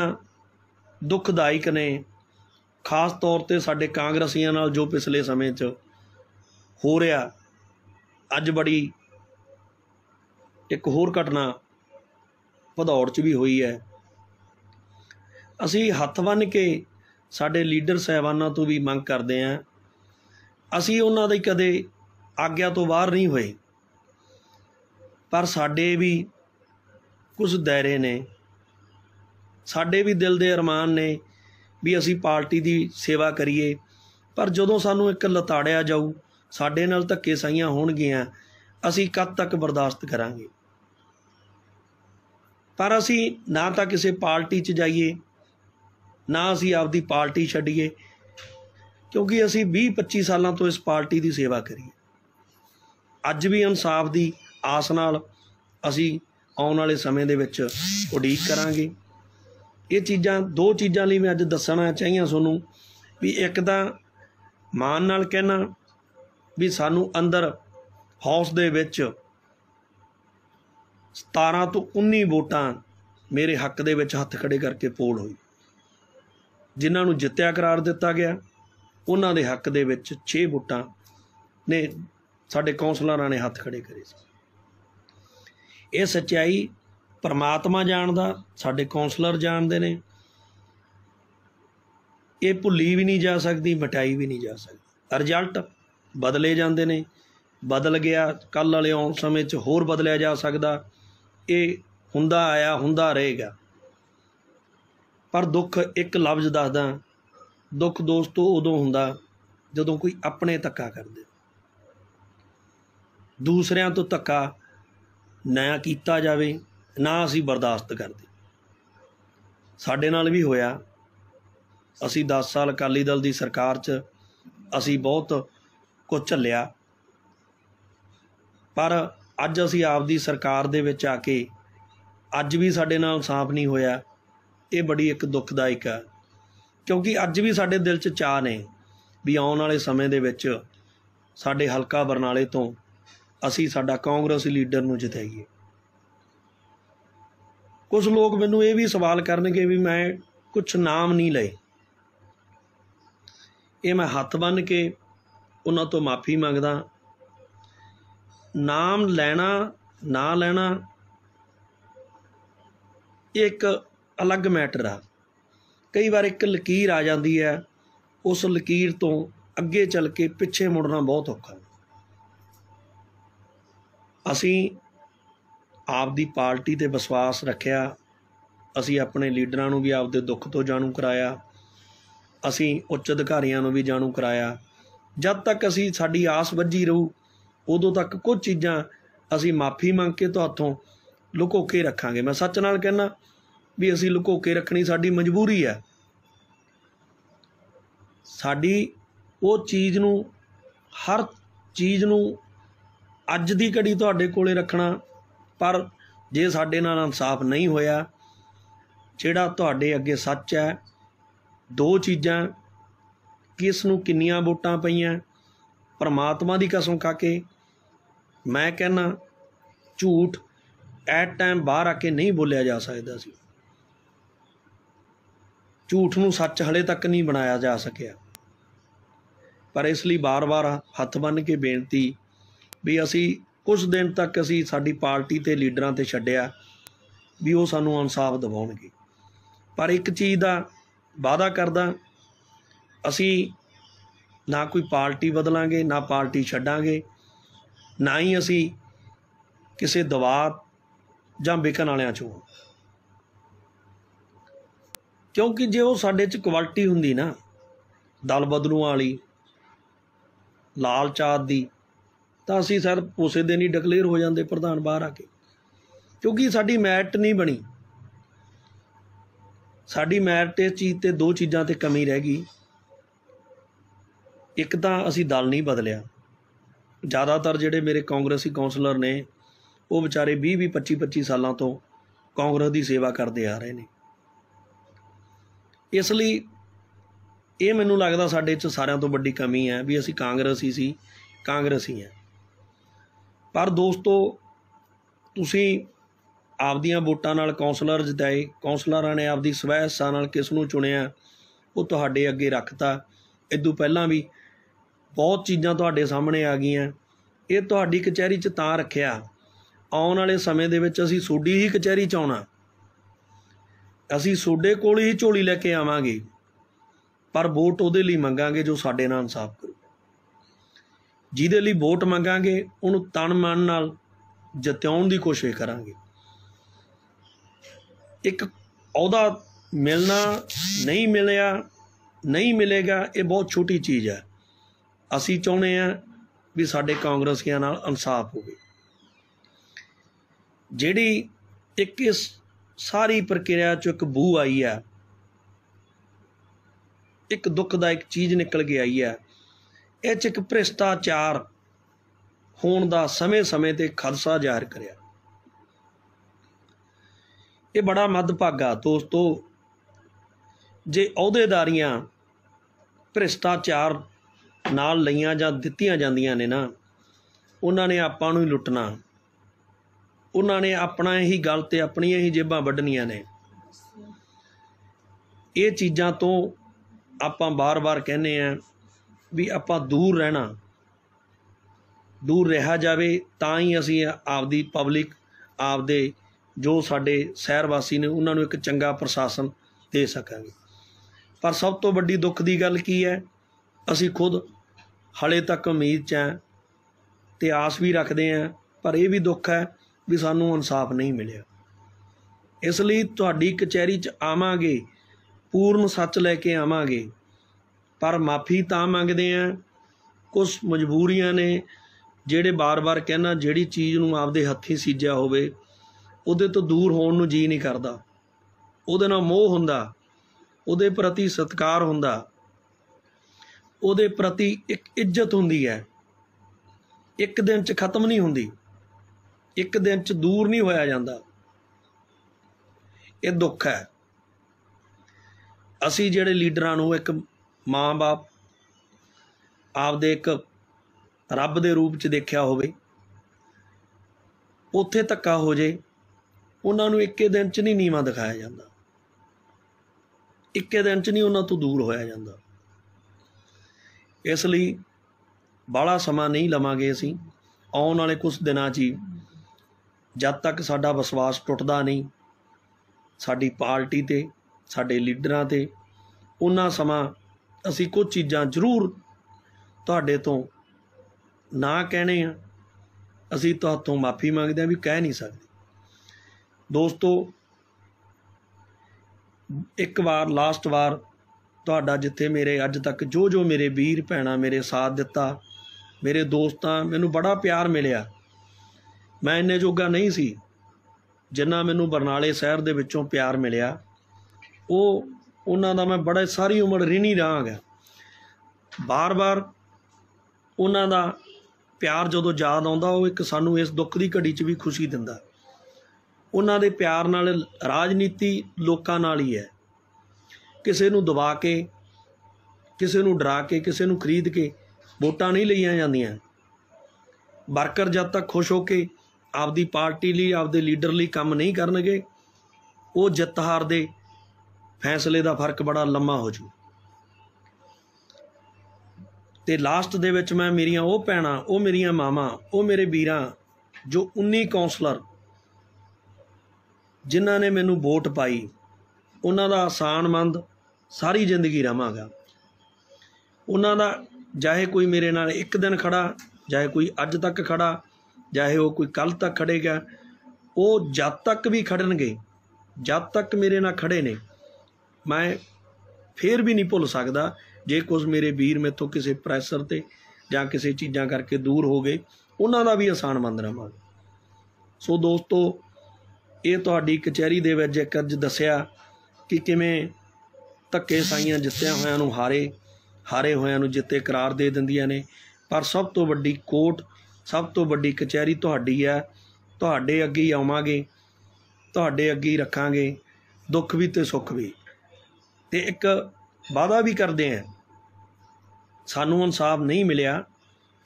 दुखदायक ने, खास तौर पर साडे कांग्रसियां नाल जो पिछले समय च हो रहा। अज बड़ी एक होर घटना भदौड़ च भी हुई है। असी हथ बन के साडे लीडर साहिबानां तो भी मंग करते हैं, असी उन्हां दी कदे आग्या तो बाहर नहीं होए, पर साडे भी कुछ दायरे ने, साडे भी दिल दे अरमान ने भी असी पार्टी की सेवा करिए। पर जदों सानूं एक लताड़िया जाऊ, साडे नाल धक्केशाहियां होणगीਆਂ, असी कद तक बर्दाश्त करांगे। पर असी ना तो किसी पार्टी च जाइए, ना असी आपदी पार्टी छड्डीए, क्योंकि असी 20-25 सालों तो इस पार्टी की सेवा करिए। अज भी इंसाफ की आस नाल असी आउण वाले समय दे विच उड़ीक करांगे। ये चीज़ां दो चीज़ां लिए मैं अज दसना चाहिए सूँ भी एक तो मान नाल कहना भी सानू अंदर हाउस दे विच 17 तो 19 वोटां मेरे हक दे विच हत्थ खड़े करके पोल हुई, जिन्हां नूं जित्तिया करार दिता गया उन्हां दे हक दे विच 6 वोटां ने साडे कौंसलरां ने हत्थ खड़े करे सी। ये सच्चाई परमात्मा जाणदा, साडे कौंसलर जाणदे ने, ये भुल्ली भी नहीं जा सकती, मिटाई भी नहीं जा सकती। रिजल्ट बदले जाते हैं, बदल गया कल वाले आउण समय च होर बदलिया जा सकता, ये हुंदा आया हुंदा रहेगा। पर दुख एक लफ्ज़ दसदा, दुख दोस्तों उदों हुंदा जदों कोई अपने धक्का कर दे, दूसरियां तो धक्का ना कीता जावे ना असीं बर्दाश्त करदे। साडे नाल भी होया, असी 10 साल अकाली दल की सरकार च असी बहुत कुछ झल्लिया, पर अज असी आपदी सरकार दे विच आके अज भी साडे नाल इंसाफ नहीं होया। ये बड़ी एक दुखदायक है, क्योंकि अज भी साडे दिल च चाह ने भी आउण वाले समय दे विच साडे हलका बरनाले तो असी साडा कांग्रेसी लीडर नूं जिताईए। कुछ लोग मैनूं ये भी सवाल करनगे भी मैं कुछ नाम नहीं लए, ये मैं हत्थ बन के उन्हां तो माफ़ी मंगदा। नाम लैना ना लैना एक अलग मैटर आ। कई बार एक लकीर आ जाती है, उस लकीर तो अगे चल के पिछे मुड़ना बहुत औखा। असी आपदी पार्टी ते विश्वास रखिया, असी अपने लीडरां नूं भी आपदे दुख तो जाणू कराया, असी उच्च अधिकारियों नूं भी जाणू कराया। जब तक असी साडी आस वज्जी रहू उदों तक कुछ चीज़ां असी माफ़ी मंग के तुहाथों लुको के रखांगे। मैं सच नाल कहना भी असी लुको के रखनी साडी मजबूरी है। साडी वो चीज़ नूं, हर चीज़ नूं अज दी घड़ी तुहाडे कोले रखना, पर जे साडे नाल इंसाफ नहीं होया, जिहड़ा तुहाडे अगे सच है, दो चीज़ां किस नूं किन्नियां वोटां पईआं, परमात्मा की कसम खा के मैं कहना झूठ एट टाइम बाहर आके नहीं बोलिया जा सकता सी। झूठ नूं सच हले तक नहीं बनाया जा सकिया, पर इसलिए बार बार हत्थ बन के बेनती भी असी कुछ दिन तक असी साडी पार्टी ते लीडरां ते छड्डिया भी वो सानूं इंसाफ दिवाउणगे। पर एक चीज़ का वादा करदा, असी ना कोई पार्टी बदलांगे ना पार्टी छड्डांगे, ना ही असी किसी दबाव जां विकन वालियां चों। क्योंकि जे वो साडे च क्वालिटी हुंदी ना दल बदलूं वाली, लाल चात दी, तो असी सर उसे दिन ही डिकलेयर हो जाते प्रधान बाहर आके। क्योंकि साडी मैरिट नहीं बनी, साडी मैरिट इस चीज़ ते दो चीज़ां ते कमी रह गई। एक तो असी दल नहीं बदलिया, ज़्यादातर जिहड़े मेरे कांग्रेसी कौंसलर ने वो बेचारे 20-25 सालों तो कांग्रेस की सेवा करते आ रहे हैं। इसलिए ये मैनूं लगदा साडे च सारिਆਂ तो वड्डी कमी है भी असी कांग्रेसी सी, कांग्रेसी हैं। पर दोस्तों तुसीं आपदियां वोटां नाल कौंसलर जिताए, कौंसलरां ने आपदी स्वै इच्छा नाल किस नूं चुनिया वो तुहाडे अगे रखता। इदों पहलां भी बहुत चीज़ां तुहाडे सामने आ गईयां। ये तुहाडी कचहरी च तां रखिया, आउण वाले समय दे विच असीं सोडी ही कचहरी च आउणा, असीं सोडे कोल ही झोली लैके आवांगे, पर वोट उहदे लई मंगांगे जो साडे नाल इंसाफ करू। जिहदे लई वोट मंगांगे उहनूं तन मन नाल जिताउण दी कोशिश करांगे। एक अहुदा मिलना नहीं मिलिया नहीं मिलेगा, ये बहुत छोटी चीज़ है। असी चाहुंदे हां भी साडे कांग्रेसियां नाल इंसाफ होवे। जिहड़ी एक इस सारी प्रक्रिया चों एक बू आई है, एक दुखदायक चीज़ निकल के आई है, इह च एक भ्रिष्टाचार होण दा समय समय ते खदशा जाहिर करिया। ये बड़ा मदभागा दोस्तों। ਜੇ ਅਹੁਦੇਦਾਰੀਆਂ ਭ੍ਰਿਸ਼ਟਾਚਾਰ ਨਾਲ ਲਈਆਂ ਜਾਂ ਦਿੱਤੀਆਂ ਜਾਂਦੀਆਂ ਨੇ ਨਾ, ਉਹਨਾਂ ਨੇ ਆਪਾਂ ਨੂੰ ਹੀ ਲੁੱਟਣਾ, ਉਹਨਾਂ ਨੇ ਆਪਣਾ ਹੀ ਗਲ ਤੇ ਆਪਣੀਆਂ ਹੀ ਜੇਬਾਂ ਵੱਢਣੀਆਂ ਨੇ। ਇਹ ਚੀਜ਼ਾਂ ਤੋਂ ਆਪਾਂ ਬਾਰ-ਬਾਰ ਕਹਿੰਦੇ ਹਾਂ ਵੀ ਆਪਾਂ ਦੂਰ ਰਹਿਣਾ, ਦੂਰ ਰਿਹਾ ਜਾਵੇ ਤਾਂ ਹੀ ਅਸੀਂ ਆਪਦੀ ਪਬਲਿਕ, ਆਪਦੇ ਜੋ ਸਾਡੇ ਸ਼ਹਿਰ ਵਾਸੀ ਨੇ ਉਹਨਾਂ ਨੂੰ ਇੱਕ ਚੰਗਾ ਪ੍ਰਸ਼ਾਸਨ ਦੇ ਸਕਾਂਗੇ। ਪਰ ਸਭ ਤੋਂ ਵੱਡੀ ਦੁੱਖ ਦੀ ਗੱਲ ਕੀ ਹੈ, ਅਸੀਂ ਖੁਦ ਹਾਲੇ ਤੱਕ ਉਮੀਦ 'ਚ ਹਾਂ ਅਤੇ ਆਸ ਵੀ ਰੱਖਦੇ ਹਾਂ, ਪਰ ਇਹ ਵੀ ਦੁੱਖ ਹੈ ਵੀ ਸਾਨੂੰ ਇਨਸਾਫ ਨਹੀਂ ਮਿਲਿਆ। ਇਸ ਲਈ ਤੁਹਾਡੀ ਕਚਹਿਰੀ 'ਚ ਆਵਾਂਗੇ, ਪੂਰਨ ਸੱਚ ਲੈ ਕੇ ਆਵਾਂਗੇ, ਪਰ ਮਾਫੀ ਤਾਂ ਮੰਗਦੇ ਹਾਂ, ਕੁਛ ਮਜਬੂਰੀਆਂ ਨੇ ਜਿਹੜੇ ਬਾਰ-ਬਾਰ ਕਹਿਣਾ, ਜਿਹੜੀ ਚੀਜ਼ ਨੂੰ ਆਪਦੇ ਹੱਥੀਂ ਸੀਜਿਆ ਹੋਵੇ ਉਹਦੇ ਤੋਂ ਦੂਰ ਹੋਣ ਨੂੰ ਜੀਅ ਨਹੀਂ ਕਰਦਾ, ਉਹਦੇ ਨਾਲ ਮੋਹ ਹੁੰਦਾ, ਉਹਦੇ ਪ੍ਰਤੀ ਸਤਿਕਾਰ ਹੁੰਦਾ, ਉਹਦੇ ਪ੍ਰਤੀ ਇੱਕ ਇੱਜ਼ਤ ਹੁੰਦੀ ਹੈ, ਇੱਕ ਦਿਨ 'ਚ ਖਤਮ ਨਹੀਂ ਹੁੰਦੀ, ਇੱਕ ਦਿਨ 'ਚ ਦੂਰ ਨਹੀਂ ਹੋਇਆ ਜਾਂਦਾ। ਇਹ ਦੁੱਖ ਹੈ। ਅਸੀਂ ਜਿਹੜੇ ਲੀਡਰਾਂ ਨੂੰ ਇੱਕ ਮਾਂ-ਬਾਪ, ਆਪਦੇ ਇੱਕ ਰੱਬ ਦੇ ਰੂਪ 'ਚ ਦੇਖਿਆ ਹੋਵੇ, ਉੱਥੇ ਧੱਕਾ ਹੋ ਜੇ, ਉਹਨਾਂ ਨੂੰ ਇੱਕੇ ਦਿਨ 'ਚ ਨਹੀਂ ਨੀਵਾਂ ਦਿਖਾਇਆ ਜਾਂਦਾ, ਇੱਕੇ ਦਿਨ 'ਚ ਨਹੀਂ ਉਹਨਾਂ ਤੋਂ ਦੂਰ ਹੋਇਆ ਜਾਂਦਾ। ਇਸ ਲਈ ਬਾਹਲਾ ਸਮਾਂ ਨਹੀਂ ਲਵਾਂਗੇ ਅਸੀਂ, ਆਉਣ ਵਾਲੇ ਕੁਛ ਦਿਨਾਂ 'ਚ ਹੀ, ਜਦ ਤੱਕ ਸਾਡਾ ਵਿਸ਼ਵਾਸ ਟੁੱਟਦਾ ਨਹੀਂ ਸਾਡੀ ਪਾਰਟੀ 'ਤੇ, ਸਾਡੇ ਲੀਡਰਾਂ 'ਤੇ, ਉਹਨਾਂ ਸਮਾਂ ਅਸੀਂ ਕੁਝ ਚੀਜ਼ਾਂ ਜ਼ਰੂਰ ਤੁਹਾਡੇ ਤੋਂ ਨਾ ਕਹਿਣੇ ਆ, ਅਸੀਂ ਤੁਹਾਤੋਂ ਮਾਫੀ ਮੰਗਦੇ ਹਾਂ ਵੀ ਕਹਿ ਨਹੀਂ ਸਕਦੇ। ਦੋਸਤੋ, ਇੱਕ ਵਾਰ ਲਾਸਟ ਵਾਰ ਤੁਹਾਡਾ ਜਿੱਥੇ ਮੇਰੇ ਅੱਜ ਤੱਕ ਜੋ ਮੇਰੇ ਵੀਰ ਭੈਣਾਂ ਮੇਰੇ ਸਾਥ ਦਿੱਤਾ, ਮੇਰੇ ਦੋਸਤਾਂ, ਮੈਨੂੰ ਬੜਾ ਪਿਆਰ ਮਿਲਿਆ। ਮੈਂ ਇੰਨੇ ਜੋਗਾ ਨਹੀਂ ਸੀ ਜਿੰਨਾ ਮੈਨੂੰ ਬਰਨਾਲੇ ਸ਼ਹਿਰ ਦੇ ਵਿੱਚੋਂ ਪਿਆਰ ਮਿਲਿਆ, ਉਹਨਾਂ ਦਾ ਮੈਂ ਬੜਾ ਸਾਰੀ ਉਮਰ ਰਿਣੀ ਰਹਾਂਗਾ। ਬਾਰ-ਬਾਰ ਉਹਨਾਂ ਦਾ ਪਿਆਰ ਜਦੋਂ ਯਾਦ ਆਉਂਦਾ, ਉਹ ਇੱਕ ਸਾਨੂੰ ਇਸ ਦੁੱਖ ਦੀ ਘੜੀ 'ਚ ਵੀ ਖੁਸ਼ੀ ਦਿੰਦਾ। ਉਹਨਾਂ ਦੇ ਪਿਆਰ ਨਾਲ ਰਾਜਨੀਤੀ ਲੋਕਾਂ ਨਾਲ ਹੀ ਹੈ, ਕਿਸੇ ਨੂੰ ਦਬਾ ਕੇ, ਕਿਸੇ ਨੂੰ ਡਰਾ ਕੇ, ਕਿਸੇ ਨੂੰ ਖਰੀਦ ਕੇ ਵੋਟਾਂ ਨਹੀਂ ਲਈਆਂ ਜਾਂਦੀਆਂ। ਵਰਕਰ ਜਦ ਤੱਕ ਖੁਸ਼ ਹੋ ਕੇ ਆਪਦੀ ਪਾਰਟੀ ਲਈ, ਆਪਦੇ ਲੀਡਰ ਲਈ ਕੰਮ ਨਹੀਂ ਕਰਨਗੇ, ਉਹ ਜਿੱਤ ਹਾਰ ਦੇ ਫੈਸਲੇ ਦਾ ਫਰਕ ਬੜਾ ਲੰਮਾ ਹੋ ਜੂ। ਅਤੇ ਲਾਸਟ ਦੇ ਵਿੱਚ ਮੈਂ ਮੇਰੀਆਂ ਉਹ ਭੈਣਾਂ, ਉਹ ਮੇਰੀਆਂ ਮਾਵਾਂ, ਉਹ ਮੇਰੇ ਵੀਰਾਂ, ਜੋ 19 ਕੌਂਸਲਰ ਜਿਨ੍ਹਾਂ ਨੇ ਮੈਨੂੰ ਵੋਟ ਪਾਈ, ਉਹਨਾਂ ਦਾ ਆਸਾਨਮੰਦ ਸਾਰੀ ਜ਼ਿੰਦਗੀ ਰਹਾਂਗਾ। ਉਹਨਾਂ ਦਾ ਚਾਹੇ ਕੋਈ ਮੇਰੇ ਨਾਲ ਇੱਕ ਦਿਨ ਖੜਾ, ਚਾਹੇ ਕੋਈ ਅੱਜ ਤੱਕ ਖੜਾ, ਚਾਹੇ ਉਹ ਕੋਈ ਕੱਲ੍ਹ ਤੱਕ ਖੜੇਗਾ, ਉਹ ਜਦ ਤੱਕ ਵੀ ਖੜਨਗੇ, ਜਦ ਤੱਕ ਮੇਰੇ ਨਾਲ ਖੜੇ ਨੇ, ਮੈਂ ਫਿਰ ਵੀ ਨਹੀਂ ਭੁੱਲ ਸਕਦਾ। ਜੇ ਕੁਝ ਮੇਰੇ ਵੀਰ ਮੇਥੋਂ ਕਿਸੇ ਪ੍ਰੈਸ਼ਰ 'ਤੇ ਜਾਂ ਕਿਸੇ ਚੀਜ਼ਾਂ ਕਰਕੇ ਦੂਰ ਹੋ ਗਏ, ਉਹਨਾਂ ਦਾ ਵੀ ਆਸਾਨਮੰਦ ਰਹਾਂਗਾ। ਸੋ ਦੋਸਤੋ, ਇਹ ਤੁਹਾਡੀ ਕਚਹਿਰੀ ਦੇ ਵਿੱਚ ਇੱਕ ਅੱਜ ਦੱਸਿਆ ਕਿ ਕਿਵੇਂ ਧੱਕੇ ਸਾਈਆਂ ਜਿੱਤਿਆਂ ਹੋਇਆਂ ਨੂੰ ਹਾਰੇ ਹੋਇਆਂ ਨੂੰ ਜਿੱਤੇ ਕਰਾਰ ਦੇ ਦਿੰਦੀਆਂ ਨੇ। ਪਰ ਸਭ ਤੋਂ ਵੱਡੀ ਕੋਰਟ, ਸਭ ਤੋਂ ਵੱਡੀ ਕਚਹਿਰੀ ਤੁਹਾਡੀ ਹੈ। ਤੁਹਾਡੇ ਅੱਗੇ ਹੀ ਆਵਾਂਗੇ, ਤੁਹਾਡੇ ਅੱਗੇ ਹੀ ਰੱਖਾਂਗੇ, ਦੁੱਖ ਵੀ ਅਤੇ ਸੁੱਖ ਵੀ। ਅਤੇ ਇੱਕ ਵਾਅਦਾ ਵੀ ਕਰਦੇ ਹਾਂ, ਸਾਨੂੰ ਇਨਸਾਫ ਨਹੀਂ ਮਿਲਿਆ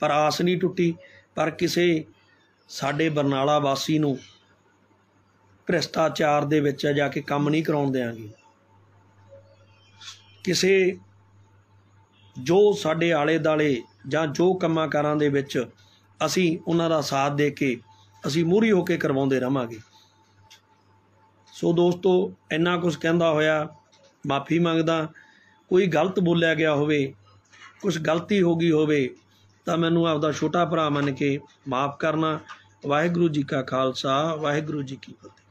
ਪਰ ਆਸ ਨਹੀਂ ਟੁੱਟੀ, ਪਰ ਕਿਸੇ ਸਾਡੇ ਬਰਨਾਲਾ ਵਾਸੀ ਨੂੰ ਭ੍ਰਿਸ਼ਟਾਚਾਰ ਦੇ ਵਿੱਚ ਜਾ ਕੇ ਕੰਮ ਨਹੀਂ ਕਰਾਉਣ ਦਿਆਂਗੇ। ਕਿਸੇ ਜੋ ਸਾਡੇ ਆਲੇ ਦੁਆਲੇ ਜਾਂ ਜੋ ਕੰਮਾਂ ਕਾਰਾਂ ਦੇ ਵਿੱਚ ਅਸੀਂ ਉਹਨਾਂ ਦਾ ਸਾਥ ਦੇ ਕੇ ਅਸੀਂ ਮੂਹਰੀ ਹੋ ਕੇ ਕਰਵਾਉਂਦੇ ਰਹਾਂਗੇ। ਸੋ ਦੋਸਤੋ, ਇੰਨਾ ਕੁਛ ਕਹਿੰਦਾ ਹੋਇਆ ਮਾਫੀ ਮੰਗਦਾ। ਕੋਈ ਗਲਤ ਬੋਲਿਆ ਗਿਆ ਹੋਵੇ, ਕੁਛ ਗਲਤੀ ਹੋ ਗਈ ਹੋਵੇ ਤਾਂ ਮੈਨੂੰ ਆਪਦਾ ਛੋਟਾ ਭਰਾ ਮੰਨ ਕੇ ਮਾफ़ ਕਰਨਾ। ਵਾਹਿਗੁਰੂ ਜੀ ਕਾ ਖਾਲਸਾ, ਵਾਹਿਗੁਰੂ ਜੀ ਕੀ ਫਤਿਹ।